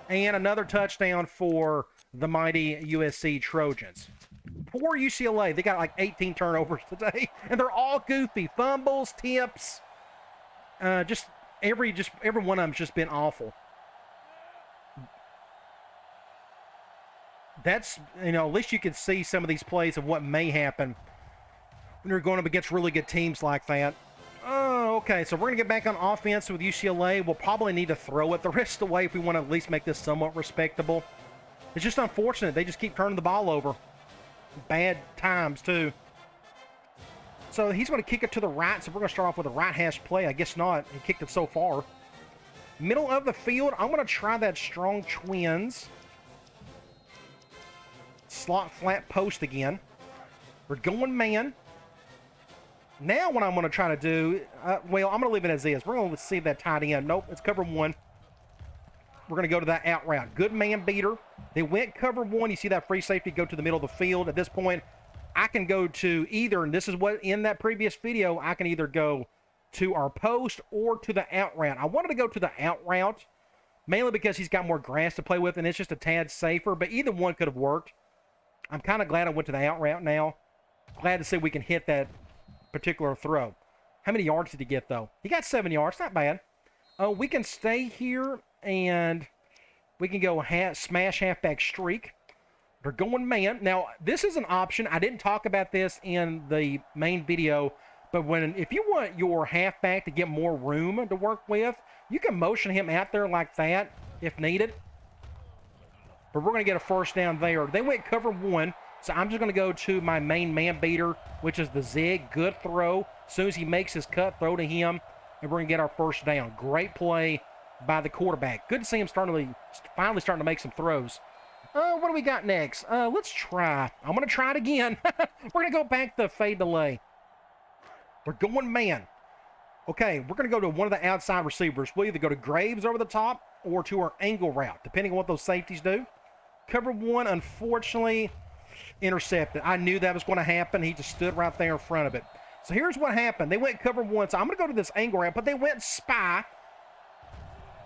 And another touchdown for the mighty USC Trojans. Poor UCLA. They got like 18 turnovers today, and they're all goofy. Fumbles, tips. Just every one of them's just been awful. That's, at least you can see some of these plays of what may happen when you're going up against really good teams like that. Oh, okay, so we're going to get back on offense with UCLA. We'll probably need to throw it the rest of the way if we want to at least make this somewhat respectable. It's just unfortunate. They just keep turning the ball over. Bad times, too. So he's going to kick it to the right, so we're going to start off with a right hash play. I guess not. He kicked it so far. Middle of the field, I'm going to try that strong twins. Slot flat post again. We're going man. Now what I'm going to try to do, well, I'm going to leave it as is. We're going to see that tight end. Nope, it's cover one. We're going to go to that out route. Good man beater. They went cover one. You see that free safety go to the middle of the field. At this point, I can go to either, and this is what in that previous video, I can either go to our post or to the out route. I wanted to go to the out route, mainly because he's got more grass to play with, and it's just a tad safer, but either one could have worked. I'm kind of glad I went to the out route now. Glad to see we can hit that particular throw. How many yards did he get, though? He got 7 yards. Not bad. We can stay here, and we can go smash halfback streak. They're going man. Now, this is an option. I didn't talk about this in the main video, but if you want your halfback to get more room to work with, you can motion him out there like that if needed. But we're going to get a first down there. They went cover one, so I'm just going to go to my main man beater, which is the zig. Good throw. As soon as he makes his cut, throw to him, and we're going to get our first down. Great play by the quarterback. Good to see him finally starting to make some throws. What do we got next? Let's try. I'm going to try it again. We're going to go back to fade delay. We're going man. Okay, we're going to go to one of the outside receivers. We'll either go to Graves over the top or to our angle route, depending on what those safeties do. Cover one, unfortunately, intercepted. I knew that was going to happen. He just stood right there in front of it. So here's what happened. They went cover one, so I'm going to go to this angle route, but they went spy.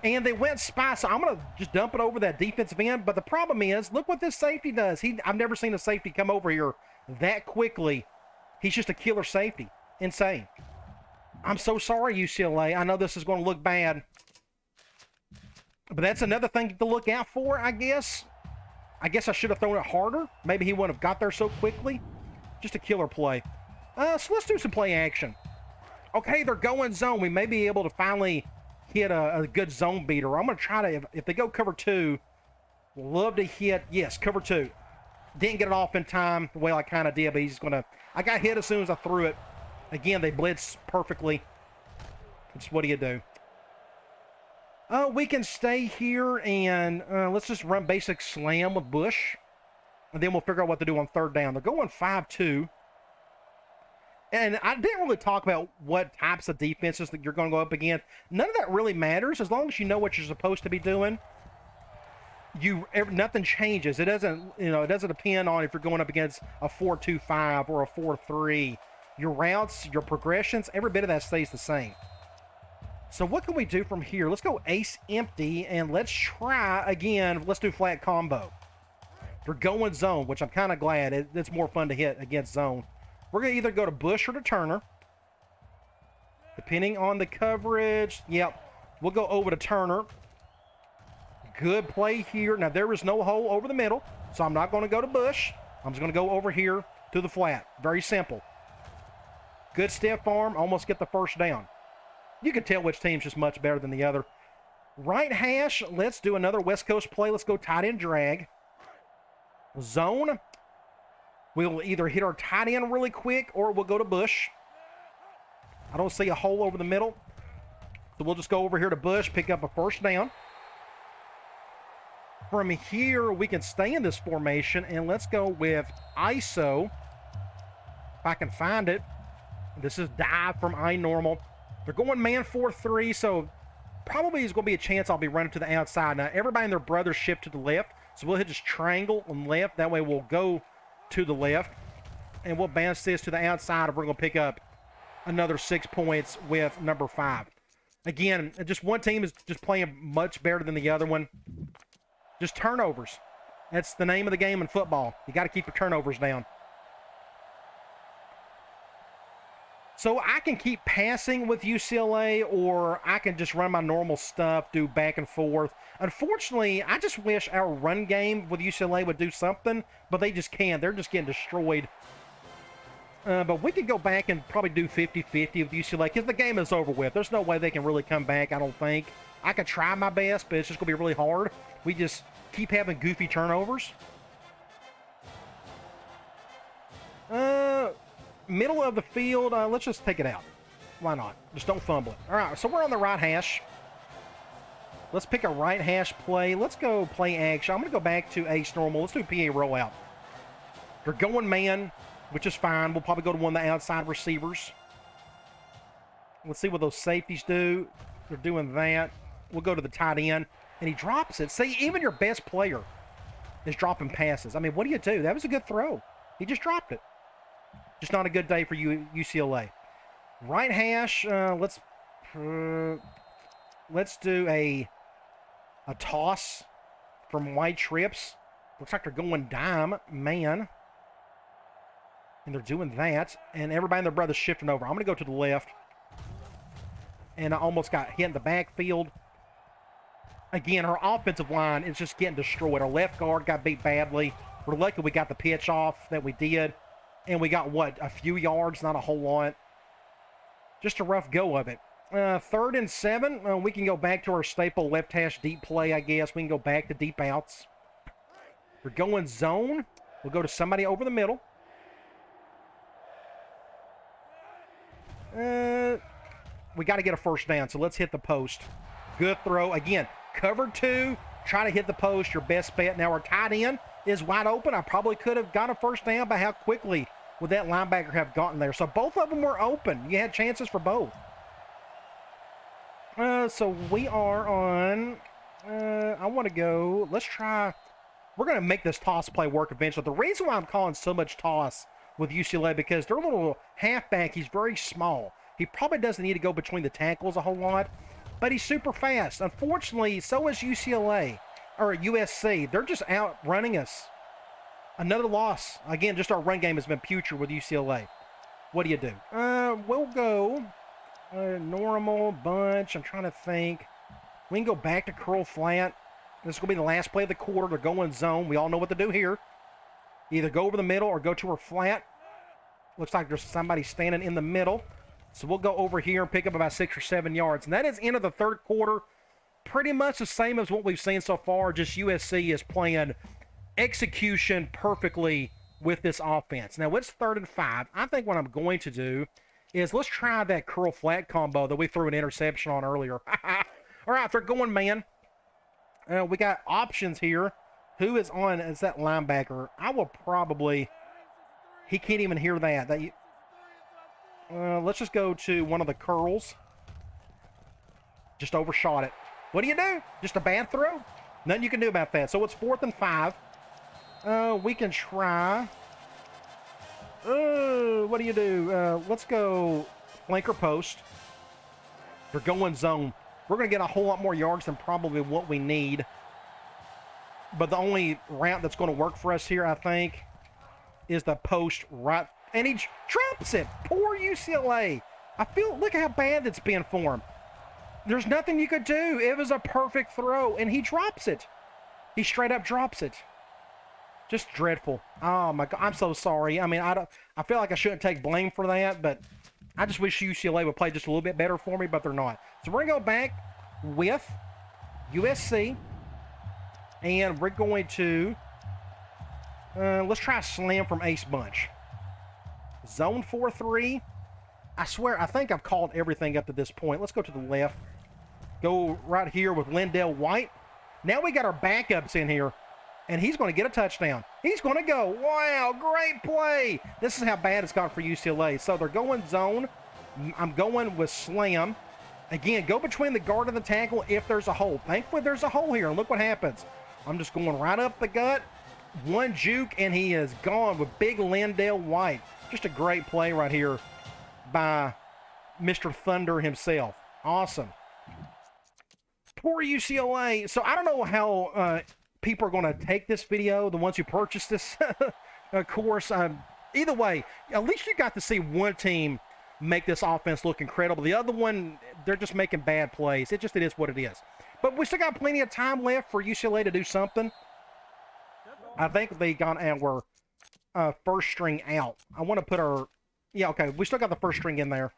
And they went spy, so I'm going to just dump it over that defensive end. But the problem is, look what this safety does. I've never seen a safety come over here that quickly. He's just a killer safety. Insane. I'm so sorry, UCLA. I know this is going to look bad. But that's another thing to look out for, I guess. I guess I should have thrown it harder. Maybe he wouldn't have got there so quickly. Just a killer play. So let's do some play action. Okay, they're going zone. We may be able to finally hit a good zone beater. I'm going to try to, if they go cover two, love to hit, yes, cover two. Didn't get it off in time the way I kind of did, but he's going to, I got hit as soon as I threw it. Again, they blitz perfectly. That's what do you do? We can stay here and let's just run basic slam with Bush. And then we'll figure out what to do on third down. They're going 5-2. And I didn't really talk about what types of defenses that you're going to go up against. None of that really matters as long as you know what you're supposed to be doing. Nothing changes. It doesn't, it doesn't depend on if you're going up against a 4-2-5 or a 4-3. Your routes, your progressions, every bit of that stays the same. So what can we do from here? Let's go ace empty and let's try again. Let's do flat combo. We're going zone, which I'm kind of glad. It's more fun to hit against zone. We're going to either go to Bush or to Turner. Depending on the coverage. Yep. We'll go over to Turner. Good play here. Now, there is no hole over the middle, so I'm not going to go to Bush. I'm just going to go over here to the flat. Very simple. Good stiff arm. Almost get the first down. You can tell which team's just much better than the other. Right hash. Let's do another West Coast play. Let's go tight end drag. Zone. We'll either hit our tight end really quick or we'll go to Bush. I don't see a hole over the middle. So we'll just go over here to Bush, pick up a first down. From here, we can stay in this formation, and let's go with ISO. If I can find it. This is dive from I-normal. They're going man 4-3, so probably there's going to be a chance I'll be running to the outside. Now, everybody and their brother shift to the left, so we'll hit this triangle on left. That way we'll go to the left, and we'll bounce this to the outside, and we're going to pick up another 6 points with number 5. Again, just one team is just playing much better than the other one. Just turnovers. That's the name of the game in football. You got to keep your turnovers down. So I can keep passing with UCLA, or I can just run my normal stuff, do back and forth. Unfortunately, I just wish our run game with UCLA would do something, but they just can't. They're just getting destroyed. But we could go back and probably do 50-50 with UCLA because the game is over with. There's no way they can really come back, I don't think. I could try my best, but it's just going to be really hard. We just keep having goofy turnovers. Middle of the field, let's just take it out. Why not? Just don't fumble it. All right, so we're on the right hash. Let's pick a right hash play. Let's go play action. I'm going to go back to ace normal. Let's do PA rollout. They're going man. which is fine. We'll probably go to one of the outside receivers. Let's see what those safeties do. They're doing that. We'll go to the tight end, and he drops it. See, even your best player is dropping passes. I mean, what do you do? That was a good throw. He just dropped it. Just not a good day for UCLA. Right hash, let's do a toss from White Trips. Looks like they're going dime, man. And they're doing that. And everybody and their brother's shifting over. I'm going to go to the left. And I almost got hit in the backfield. Again, our offensive line is just getting destroyed. Our left guard got beat badly. We're lucky we got the pitch off that we did. And we got, what, a few yards, not a whole lot. Just a rough go of it. 3rd and 7. We can go back to our staple left hash deep play, I guess. We can go back to deep outs. We're going zone. We'll go to somebody over the middle. We got to get a first down, so let's hit the post. Good throw. Again, cover 2. Try to hit the post, your best bet. Now our tight end is wide open. I probably could have got a first down, but how quickly would that linebacker have gotten there? So both of them were open. You had chances for both. So we are on, I want to go, let's try, we're going to make this toss play work eventually. The reason why I'm calling so much toss with UCLA, because their little halfback, he's very small. He probably doesn't need to go between the tackles a whole lot, but he's super fast. Unfortunately, so is UCLA, or USC. They're just outrunning us. Another loss. Again, just our run game has been putrid with UCLA. What do you do? We'll go normal, bunch. I'm trying to think. We can go back to curl flat. This is going to be the last play of the quarter. They're going zone. We all know what to do here. Either go over the middle or go to our flat. Looks like there's somebody standing in the middle. So we'll go over here and pick up about 6 or 7 yards. And that is end of the third quarter. Pretty much the same as what we've seen so far. Just USC is playing execution perfectly with this offense. Now, it's 3rd and 5. I think what I'm going to do is let's try that curl flat combo that we threw an interception on earlier. All right, they're going man. We got options here. Who is on as that linebacker? I will probably, he can't even hear that. Let's just go to one of the curls. Just overshot it. What do you do? Just a bad throw? Nothing you can do about that. So it's 4th and 5. We can try. What do you do? Let's go flanker post. They're going zone. We're going to get a whole lot more yards than probably what we need. But the only route that's going to work for us here, I think, is the post right. And he drops it. Poor UCLA. Look how bad it's been for him. There's nothing you could do. It was a perfect throw, and he drops it. He straight up drops it. Just dreadful. Oh, my God. I'm so sorry. I mean, I feel like I shouldn't take blame for that, but I just wish UCLA would play just a little bit better for me, but they're not. So we're going to go back with USC, and we're going to, let's try a slam from Ace Bunch. Zone 4-3. I swear, I think I've called everything up to this point. Let's go to the left. Go right here with Lindell White. Now we got our backups in here, and he's going to get a touchdown. He's going to go. Wow, great play. This is how bad it's got for UCLA. So they're going zone. I'm going with slam. Again, go between the guard and the tackle if there's a hole. Thankfully, there's a hole here, and look what happens. I'm just going right up the gut. One juke, and he is gone with big Lindell White. Just a great play right here by Mr. Thunder himself. Awesome. Poor UCLA. So I don't know how people are going to take this video, the ones who purchased this course. Either way, at least you got to see one team make this offense look incredible. The other one, they're just making bad plays. It is what it is. But we still got plenty of time left for UCLA to do something. I think they got our first string out. I want to put our, yeah, okay, we still got the first string in there.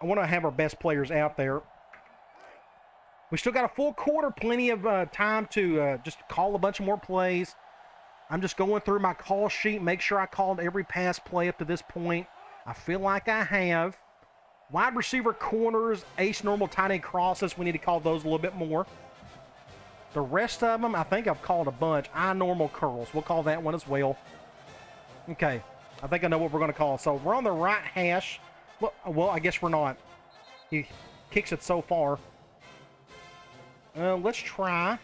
I want to have our best players out there. We still got a full quarter, plenty of time to just call a bunch of more plays. I'm just going through my call sheet, make sure I called every pass play up to this point. I feel like I have. Wide receiver corners, ace normal tight end crosses, we need to call those a little bit more. The rest of them, I think I've called a bunch. I normal curls, we'll call that one as well. Okay, I think I know what we're going to call. So we're on the right hash. Well, I guess we're not. He kicks it so far. Let's try.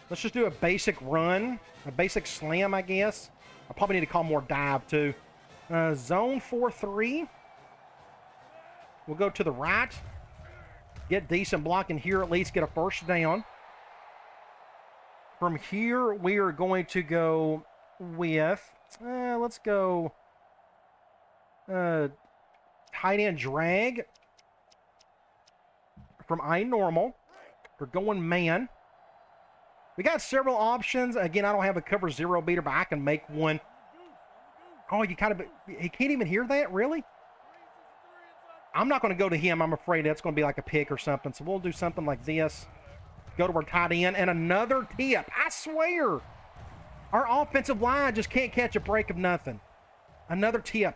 Let's just do a basic run. A basic slam, I guess. I probably need to call more dive, too. Zone 4-3. We'll go to the right. Get decent blocking here, at least get a first down. From here, we are going to go with... let's go... tight end drag. From I normal. We're going man. We got several options. Again, I don't have a cover zero beater, but I can make one. Oh, you kind of... He can't even hear that? Really? I'm not going to go to him. I'm afraid that's going to be like a pick or something. So we'll do something like this. Go to our tight end. And another tip. I swear. Our offensive line just can't catch a break of nothing. Another tip.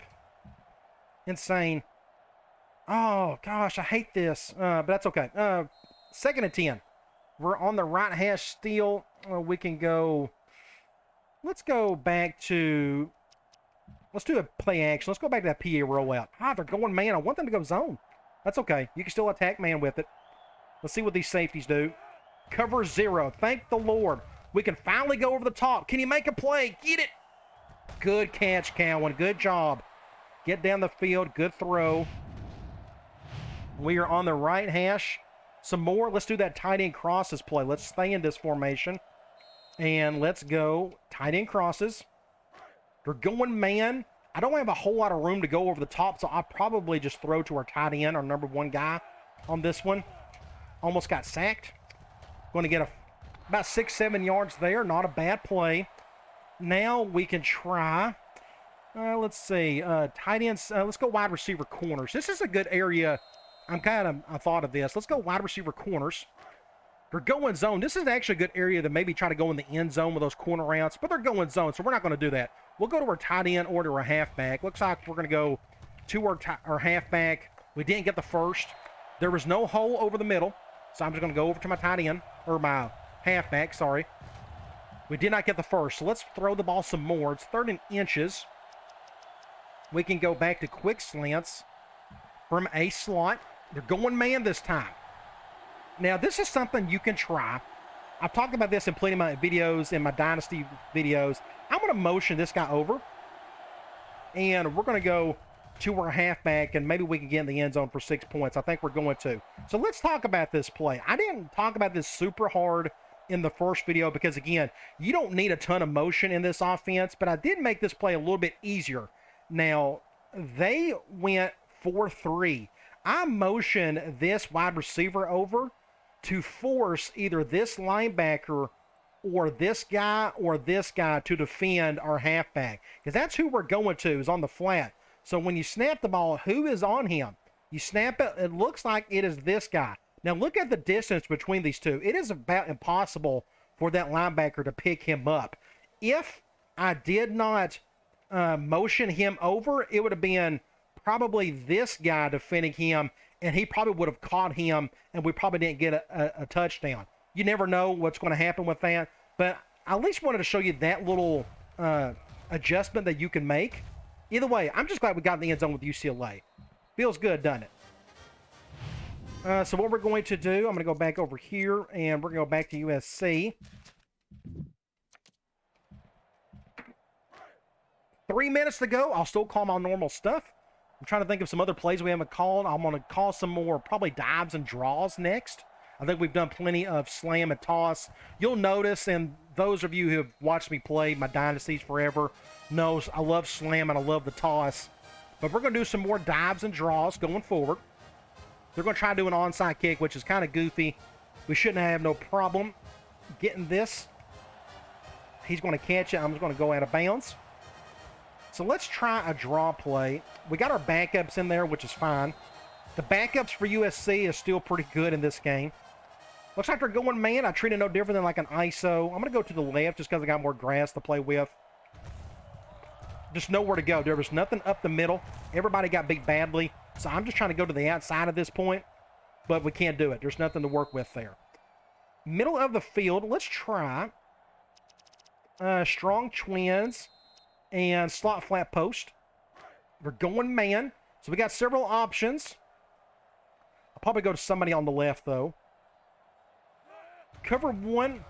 Insane. Oh, gosh. I hate this. But that's okay. 2nd and 10. We're on the right hash still. We can go... Let's go back to... Let's do a play action. Let's go back to that PA rollout. Ah, they're going man. I want them to go zone. That's okay. You can still attack man with it. Let's see what these safeties do. Cover 0. Thank the Lord. We can finally go over the top. Can you make a play? Get it. Good catch, Cowan. Good job. Get down the field. Good throw. We are on the right hash. Some more. Let's do that tight end crosses play. Let's stay in this formation. And let's go tight end crosses. We're going man. I don't have a whole lot of room to go over the top, so I'll probably just throw to our tight end, our number 1 guy on this one. Almost got sacked. Going to get about 6-7 yards there. Not a bad play. Now we can try. Let's see. Tight ends. Let's go wide receiver corners. This is a good area. I thought of this. Let's go wide receiver corners. They're going zone. This is actually a good area to maybe try to go in the end zone with those corner routes, but they're going zone, so we're not going to do that. We'll go to our tight end or to our halfback. Looks like we're going to go to our halfback. We didn't get the first. There was no hole over the middle, so I'm just going to go over to my tight end, or my halfback, sorry. We did not get the first, so let's throw the ball some more. It's 3rd and inches. We can go back to quick slants from a slot. They're going man this time. Now, this is something you can try. I've talked about this in plenty of my videos, in my Dynasty videos. I'm going to motion this guy over. And we're going to go to our halfback, and maybe we can get in the end zone for 6 points. I think we're going to. So let's talk about this play. I didn't talk about this super hard in the first video because, again, you don't need a ton of motion in this offense, but I did make this play a little bit easier. Now, they went 4-3. I motioned this wide receiver over to force either this linebacker or this guy to defend our halfback. Because that's who we're going to, is on the flat. So when you snap the ball, who is on him? You snap it, it looks like it is this guy. Now look at the distance between these two. It is about impossible for that linebacker to pick him up. If I did not motion him over, it would have been probably this guy defending him, and he probably would have caught him, and we probably didn't get a touchdown. You never know what's going to happen with that, but I at least wanted to show you that little adjustment that you can make. Either way, I'm just glad we got in the end zone with UCLA. Feels good, doesn't it? So what we're going to do, I'm going to go back over here, and we're going to go back to USC. 3 minutes to go. I'll still call my normal stuff. I'm trying to think of some other plays we haven't called. I'm going to call some more, probably dives and draws next. I think we've done plenty of slam and toss. You'll notice, and those of you who have watched me play my dynasties forever knows I love slam and I love the toss. But we're going to do some more dives and draws going forward. They're going to try to do an onside kick, which is kind of goofy. We shouldn't have no problem getting this. He's going to catch it. I'm just going to go out of bounds. So let's try a draw play. We got our backups in there, which is fine. The backups for USC is still pretty good in this game. Looks like they're going man. I treat it no different than like an ISO. I'm going to go to the left just because I got more grass to play with. Just nowhere to go. There was nothing up the middle. Everybody got beat badly. So I'm just trying to go to the outside at this point. But we can't do it. There's nothing to work with there. Middle of the field. Let's try strong twins. and slot flat post. We're going man. So we got several options. I'll probably go to somebody on the left, though. Cover one.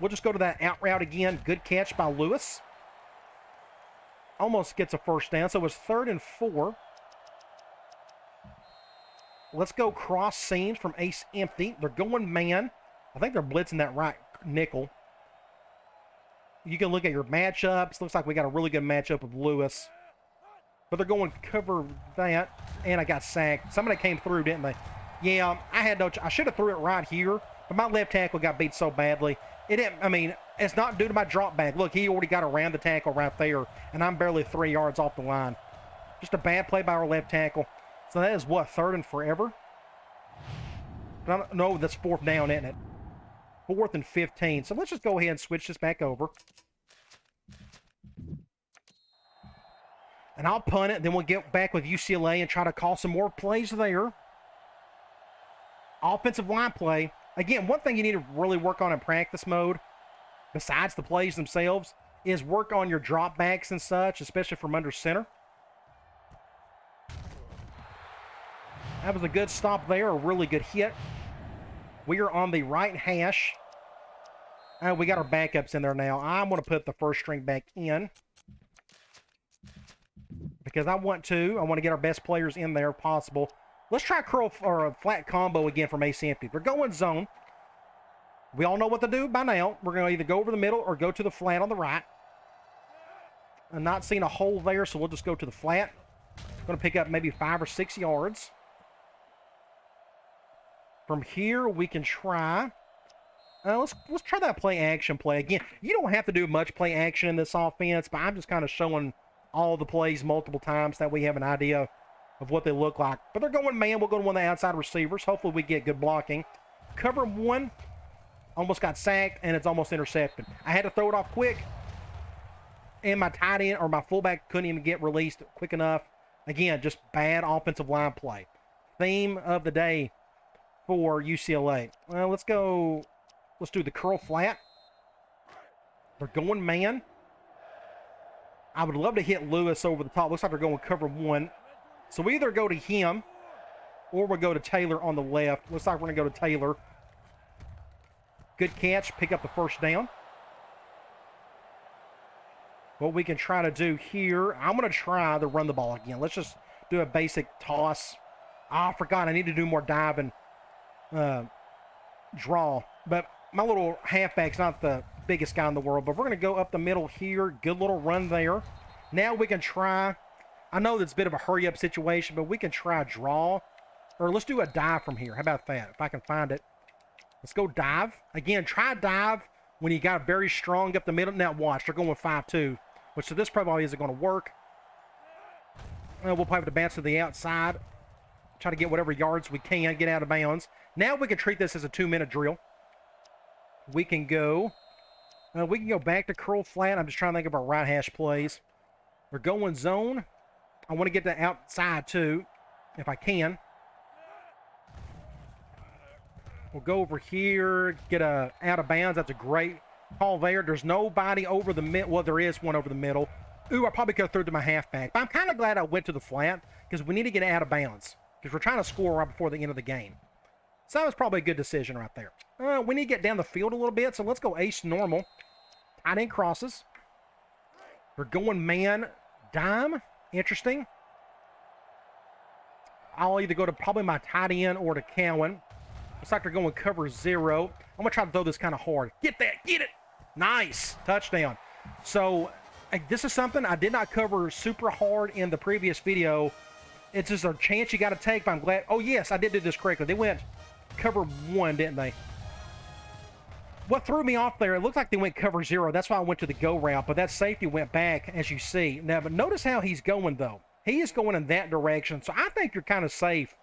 We'll just go to that out route again. Good catch by Lewis. Almost gets a first down. So it was 3rd and 4. Let's go cross seams from ace empty. They're going man. I think they're blitzing that right nickel. You can look at your matchups. Looks like we got a really good matchup with Lewis. But they're going cover that. And I got sacked. Somebody came through, didn't they? Yeah, I had no... I should have threw it right here. But my left tackle got beat so badly. It didn't... I mean, it's not due to my drop back. Look, he already got around the tackle right there. And I'm barely 3 yards off the line. Just a bad play by our left tackle. So that is what? 3rd and forever? No, that's 4th down, isn't it? 4th and 15. So let's just go ahead and switch this back over. And I'll punt it. Then we'll get back with UCLA and try to call some more plays there. Offensive line play. Again, one thing you need to really work on in practice mode, besides the plays themselves, is work on your drop backs and such, especially from under center. That was a good stop there, a really good hit. We are on the right hash. We got our backups in there now. I'm going to put the first string back in. Because I want to get our best players in there if possible. Let's try curl or a flat combo again from ace empty. They're going zone. We all know what to do by now. We're going to either go over the middle or go to the flat on the right. I'm not seeing a hole there, so we'll just go to the flat. Going to pick up maybe 5 or 6 yards. From here, we can try. Let's try that play action play again. You don't have to do much play action in this offense, but I'm just kind of showing all the plays multiple times that we have an idea of what they look like. But they're going man. We'll go to one of the outside receivers. Hopefully, we get good blocking. Cover one. Almost got sacked, and it's almost intercepted. I had to throw it off quick, and my tight end or my fullback couldn't even get released quick enough. Again, just bad offensive line play. Theme of the day for UCLA. Well, let's do the curl flat. They're going man. I would love to hit Lewis over the top. Looks like they're going cover one. So we either go to him or we'll go to Taylor on the left. Looks like we're going to go to Taylor. Good catch. Pick up the first down. What we can try to do here, I'm going to try to run the ball again. Let's just do a basic toss. I forgot I need to do more dive and draw. But my little halfback's not the biggest guy in the world, but we're going to go up the middle here. Good little run there. Now we can try. I know that's a bit of a hurry-up situation, but we can try draw. Or let's do a dive from here. How about that? If I can find it. Let's go dive. Again, try dive when you got very strong up the middle. Now watch, they're going 5-2, which so this probably isn't going to work. We'll probably have to bounce to the outside. Try to get whatever yards we can, get out of bounds. Now we can treat this as a 2-minute drill. We can go back to curl flat. I'm just trying to think of our right hash plays. We're going zone. I want to get the outside too, if I can. We'll go over here, get a out of bounds. That's a great call there. There's nobody over the middle. Well, there is one over the middle. Ooh, I probably could have threw it to my halfback. But I'm kind of glad I went to the flat because we need to get out of bounds because we're trying to score right before the end of the game. So that was probably a good decision right there. We need to get down the field a little bit, so let's go ace normal. Tight end crosses. We're going man dime. Interesting. I'll either go to probably my tight end or to Cowan. Looks like they're going cover 0. I'm going to try to throw this kind of hard. Get that. Get it. Nice. Touchdown. So this is something I did not cover super hard in the previous video. It's just a chance you got to take, but I'm glad. Oh, yes, I did do this correctly. They went cover 1, didn't they? What threw me off there, it looked like they went cover 0. That's why I went to the go route, but that safety went back, as you see. Now, but notice how he's going, though. He is going in that direction, so I think you're kind of safe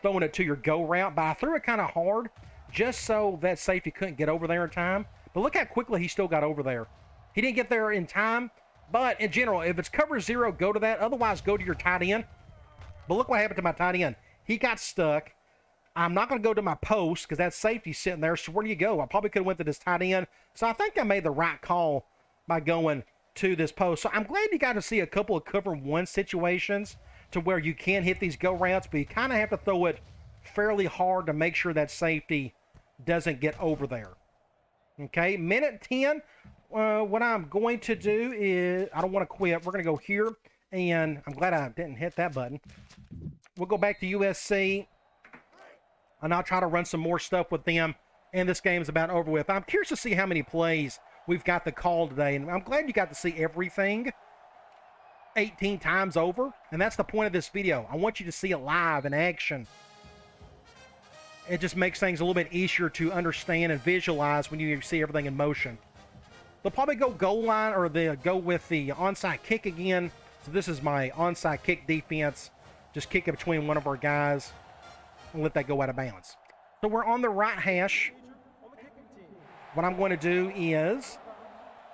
throwing it to your go route, but I threw it kind of hard just so that safety couldn't get over there in time. But look how quickly he still got over there. He didn't get there in time, but in general, if it's cover 0, go to that. Otherwise, go to your tight end. But look what happened to my tight end. He got stuck. I'm not going to go to my post because that safety's sitting there. So where do you go? I probably could have went to this tight end. So I think I made the right call by going to this post. So I'm glad you got to see a couple of cover one situations to where you can hit these go routes, but you kind of have to throw it fairly hard to make sure that safety doesn't get over there. Okay, minute 10. What I'm going to do is, I don't want to quit. We're going to go here, and I'm glad I didn't hit that button. We'll go back to USC, and I'll try to run some more stuff with them, and this game's about over with. I'm curious to see how many plays we've got the call today, and I'm glad you got to see everything 18 times over, and that's the point of this video. I want you to see it live in action. It just makes things a little bit easier to understand and visualize when you see everything in motion. They'll probably go goal line, or they'll go with the onside kick again. So this is my onside kick defense. Just kick it between one of our guys and let that go out of bounds. So we're on the right hash. What I'm going to do is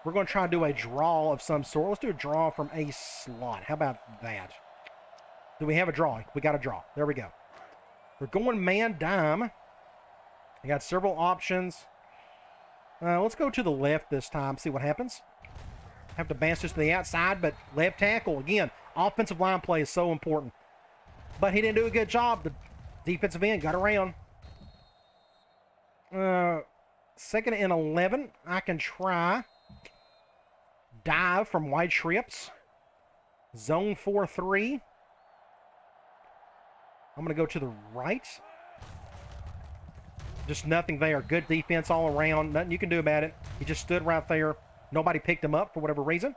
we're going to try to do a draw of some sort. Let's do a draw from a slot. How about that? Do we have a draw? We got a draw. There we go. We're going man dime. I got several options. Let's go to the left this time, see what happens. Have to bounce this to the outside, but left tackle. Again, offensive line play is so important. But he didn't do a good job. The defensive end got around. 2nd and 11. I can try dive from wide trips. Zone 4-3. I'm going to go to the right. Just nothing there. Good defense all around. Nothing you can do about it. He just stood right there. Nobody picked him up for whatever reason.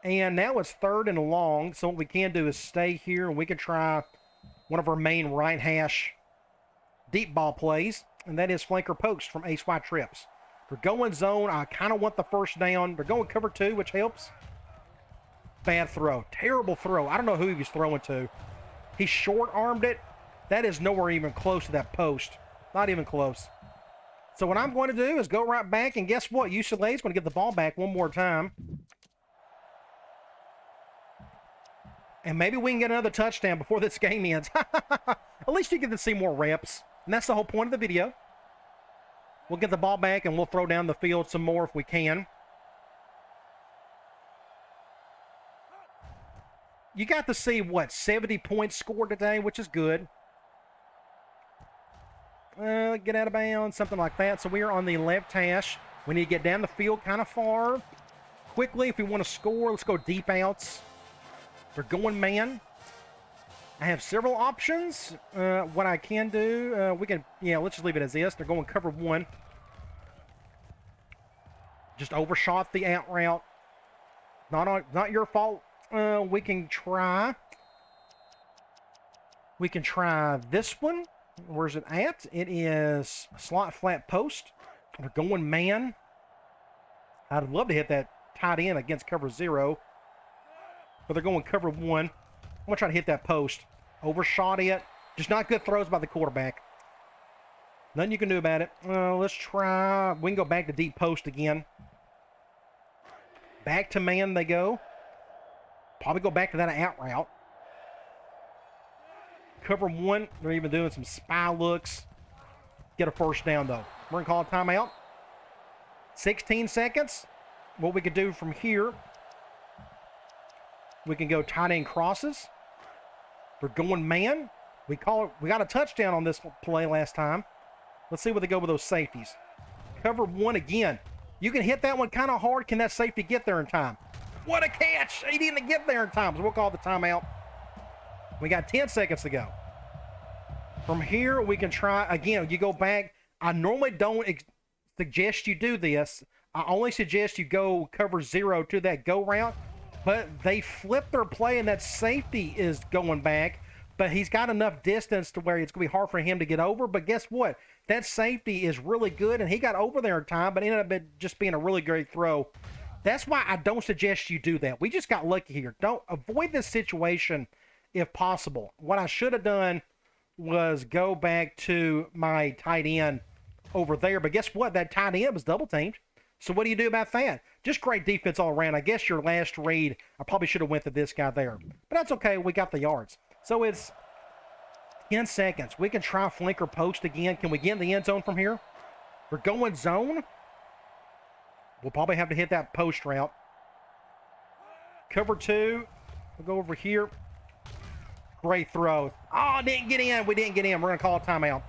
And now it's 3rd and long. So what we can do is stay here, and we can try one of our main right hash deep ball plays, and that is flanker post from ace wide trips. We're going zone. I kind of want the first down. They're going cover 2, which helps. Bad throw. Terrible throw. I don't know who he was throwing to. He short-armed it. That is nowhere even close to that post. Not even close. So what I'm going to do is go right back, and guess what? UCLA is going to get the ball back one more time. And maybe we can get another touchdown before this game ends. At least you get to see more reps. And that's the whole point of the video. We'll get the ball back, and we'll throw down the field some more if we can. You got to see, what, 70 points scored today, which is good. Get out of bounds, something like that. So we are on the left hash. We need to get down the field kind of far. Quickly, if we want to score, let's go deep outs. We're going man. I have several options. What I can do, we can, let's just leave it as this. They're going cover 1. Just overshot the out route. Not your fault. We can try this one. Where's it at? It is slot flat post. We're going man. I'd love to hit that tight end against cover 0. But they're going cover 1. I'm going to try to hit that post. Overshot it. Just not good throws by the quarterback. Nothing you can do about it. Let's try. We can go back to deep post again. Back to man they go. Probably go back to that out route. Cover 1. They're even doing some spy looks. Get a first down, though. We're going to call a timeout. 16 seconds. What we could do from here, we can go tight end crosses. We're going man. We got a touchdown on this play last time. Let's see what they go with those safeties. Cover 1 again. You can hit that one kind of hard. Can that safety get there in time? What a catch! He didn't get there in time, so we'll call the timeout. We got 10 seconds to go. From here, we can try, again, you go back. I normally don't suggest you do this. I only suggest you go cover 0 to that go route. But they flip their play, and that safety is going back. But he's got enough distance to where it's going to be hard for him to get over. But guess what? That safety is really good, and he got over there in time, but ended up just being a really great throw. That's why I don't suggest you do that. We just got lucky here. Don't avoid this situation if possible. What I should have done was go back to my tight end over there. But guess what? That tight end was double teamed. So what do you do about that? Just great defense all around. I guess your last read, I probably should have went to this guy there. But that's okay. We got the yards. So it's 10 seconds. We can try flanker post again. Can we get in the end zone from here? We're going zone. We'll probably have to hit that post route. Cover two. We'll go over here. Great throw. Oh, didn't get in. We didn't get in. We're going to call a timeout.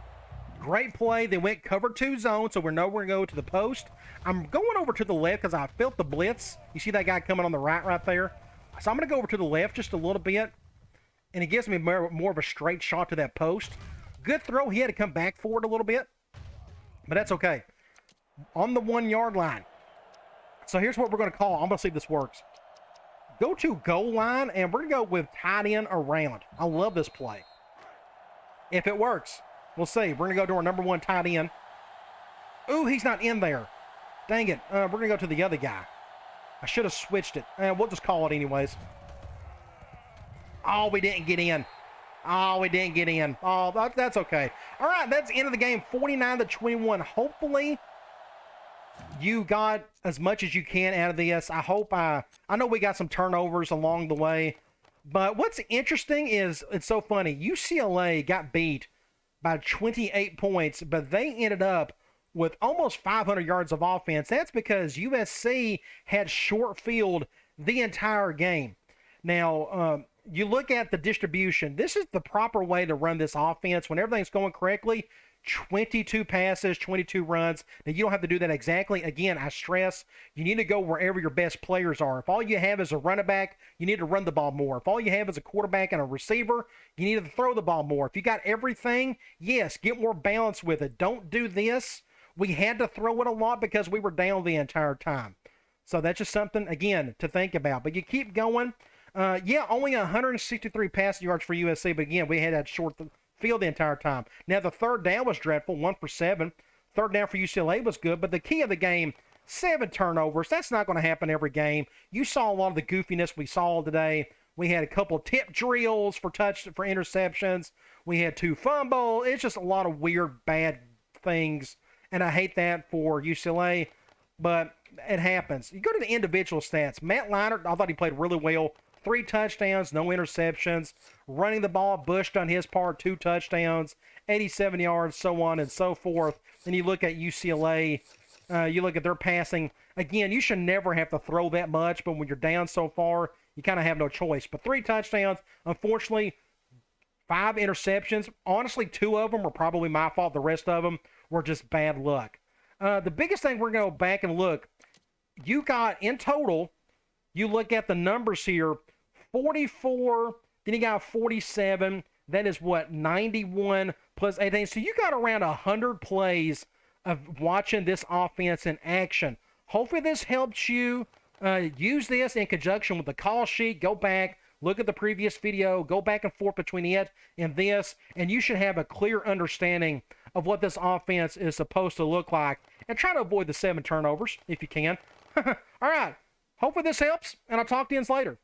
Great play. They went cover two zone, so we know we're going to go to the post. I'm going over to the left because I felt the blitz. You see that guy coming on the right there? So I'm going to go over to the left just a little bit, and it gives me more of a straight shot to that post. Good throw. He had to come back forward a little bit, but that's okay. On the 1 yard line. So here's what we're going to call. I'm going to see if this works. Go to goal line, and we're going to go with tight end around. I love this play. If it works, we'll see. We're going to go to our number 1 tight end. Ooh, he's not in there. Dang it. We're going to go to the other guy. I should have switched it. We'll just call it anyways. Oh, we didn't get in. Oh, we didn't get in. Oh, that's okay. All right, that's the end of the game, 49-21. Hopefully, you got as much as you can out of this. I know we got some turnovers along the way, but what's interesting is, it's so funny, UCLA got beat by 28 points, but they ended up with almost 500 yards of offense. That's because USC had short field the entire game. Now, you look at the distribution. This is the proper way to run this offense when everything's going correctly. 22 passes, 22 runs. Now, you don't have to do that exactly. Again, I stress, you need to go wherever your best players are. If all you have is a running back, you need to run the ball more. If all you have is a quarterback and a receiver, you need to throw the ball more. If you got everything, yes, get more balance with it. Don't do this. We had to throw it a lot because we were down the entire time. So that's just something, again, to think about. But you keep going. Yeah, only 163 passing yards for USC, but again, we had that short field the entire time. Now, the third down was dreadful, 1 for 7. Third down for UCLA was good, but the key of the game, 7 turnovers. That's not going to happen every game. You saw a lot of the goofiness we saw today. We had a couple tip drills for interceptions. We had 2 fumbles. It's just a lot of weird, bad things, and I hate that for UCLA, but it happens. You go to the individual stats. Matt Leinart, I thought he played really well. 3 touchdowns, no interceptions. Running the ball, Bush on his part, 2 touchdowns, 87 yards, so on and so forth. Then you look at UCLA, you look at their passing. Again, you should never have to throw that much, but when you're down so far, you kind of have no choice. But 3 touchdowns, unfortunately, 5 interceptions. Honestly, 2 of them were probably my fault. The rest of them were just bad luck. The biggest thing, we're going to go back and look. You got, in total, you look at the numbers here, 44, then you got 47. That is what, 91 plus 18. So you got around 100 plays of watching this offense in action. Hopefully this helps you use this in conjunction with the call sheet. Go back, look at the previous video, go back and forth between it and this, and you should have a clear understanding of what this offense is supposed to look like. And try to avoid the 7 turnovers if you can. All right. Hopefully this helps, and I'll talk to you later.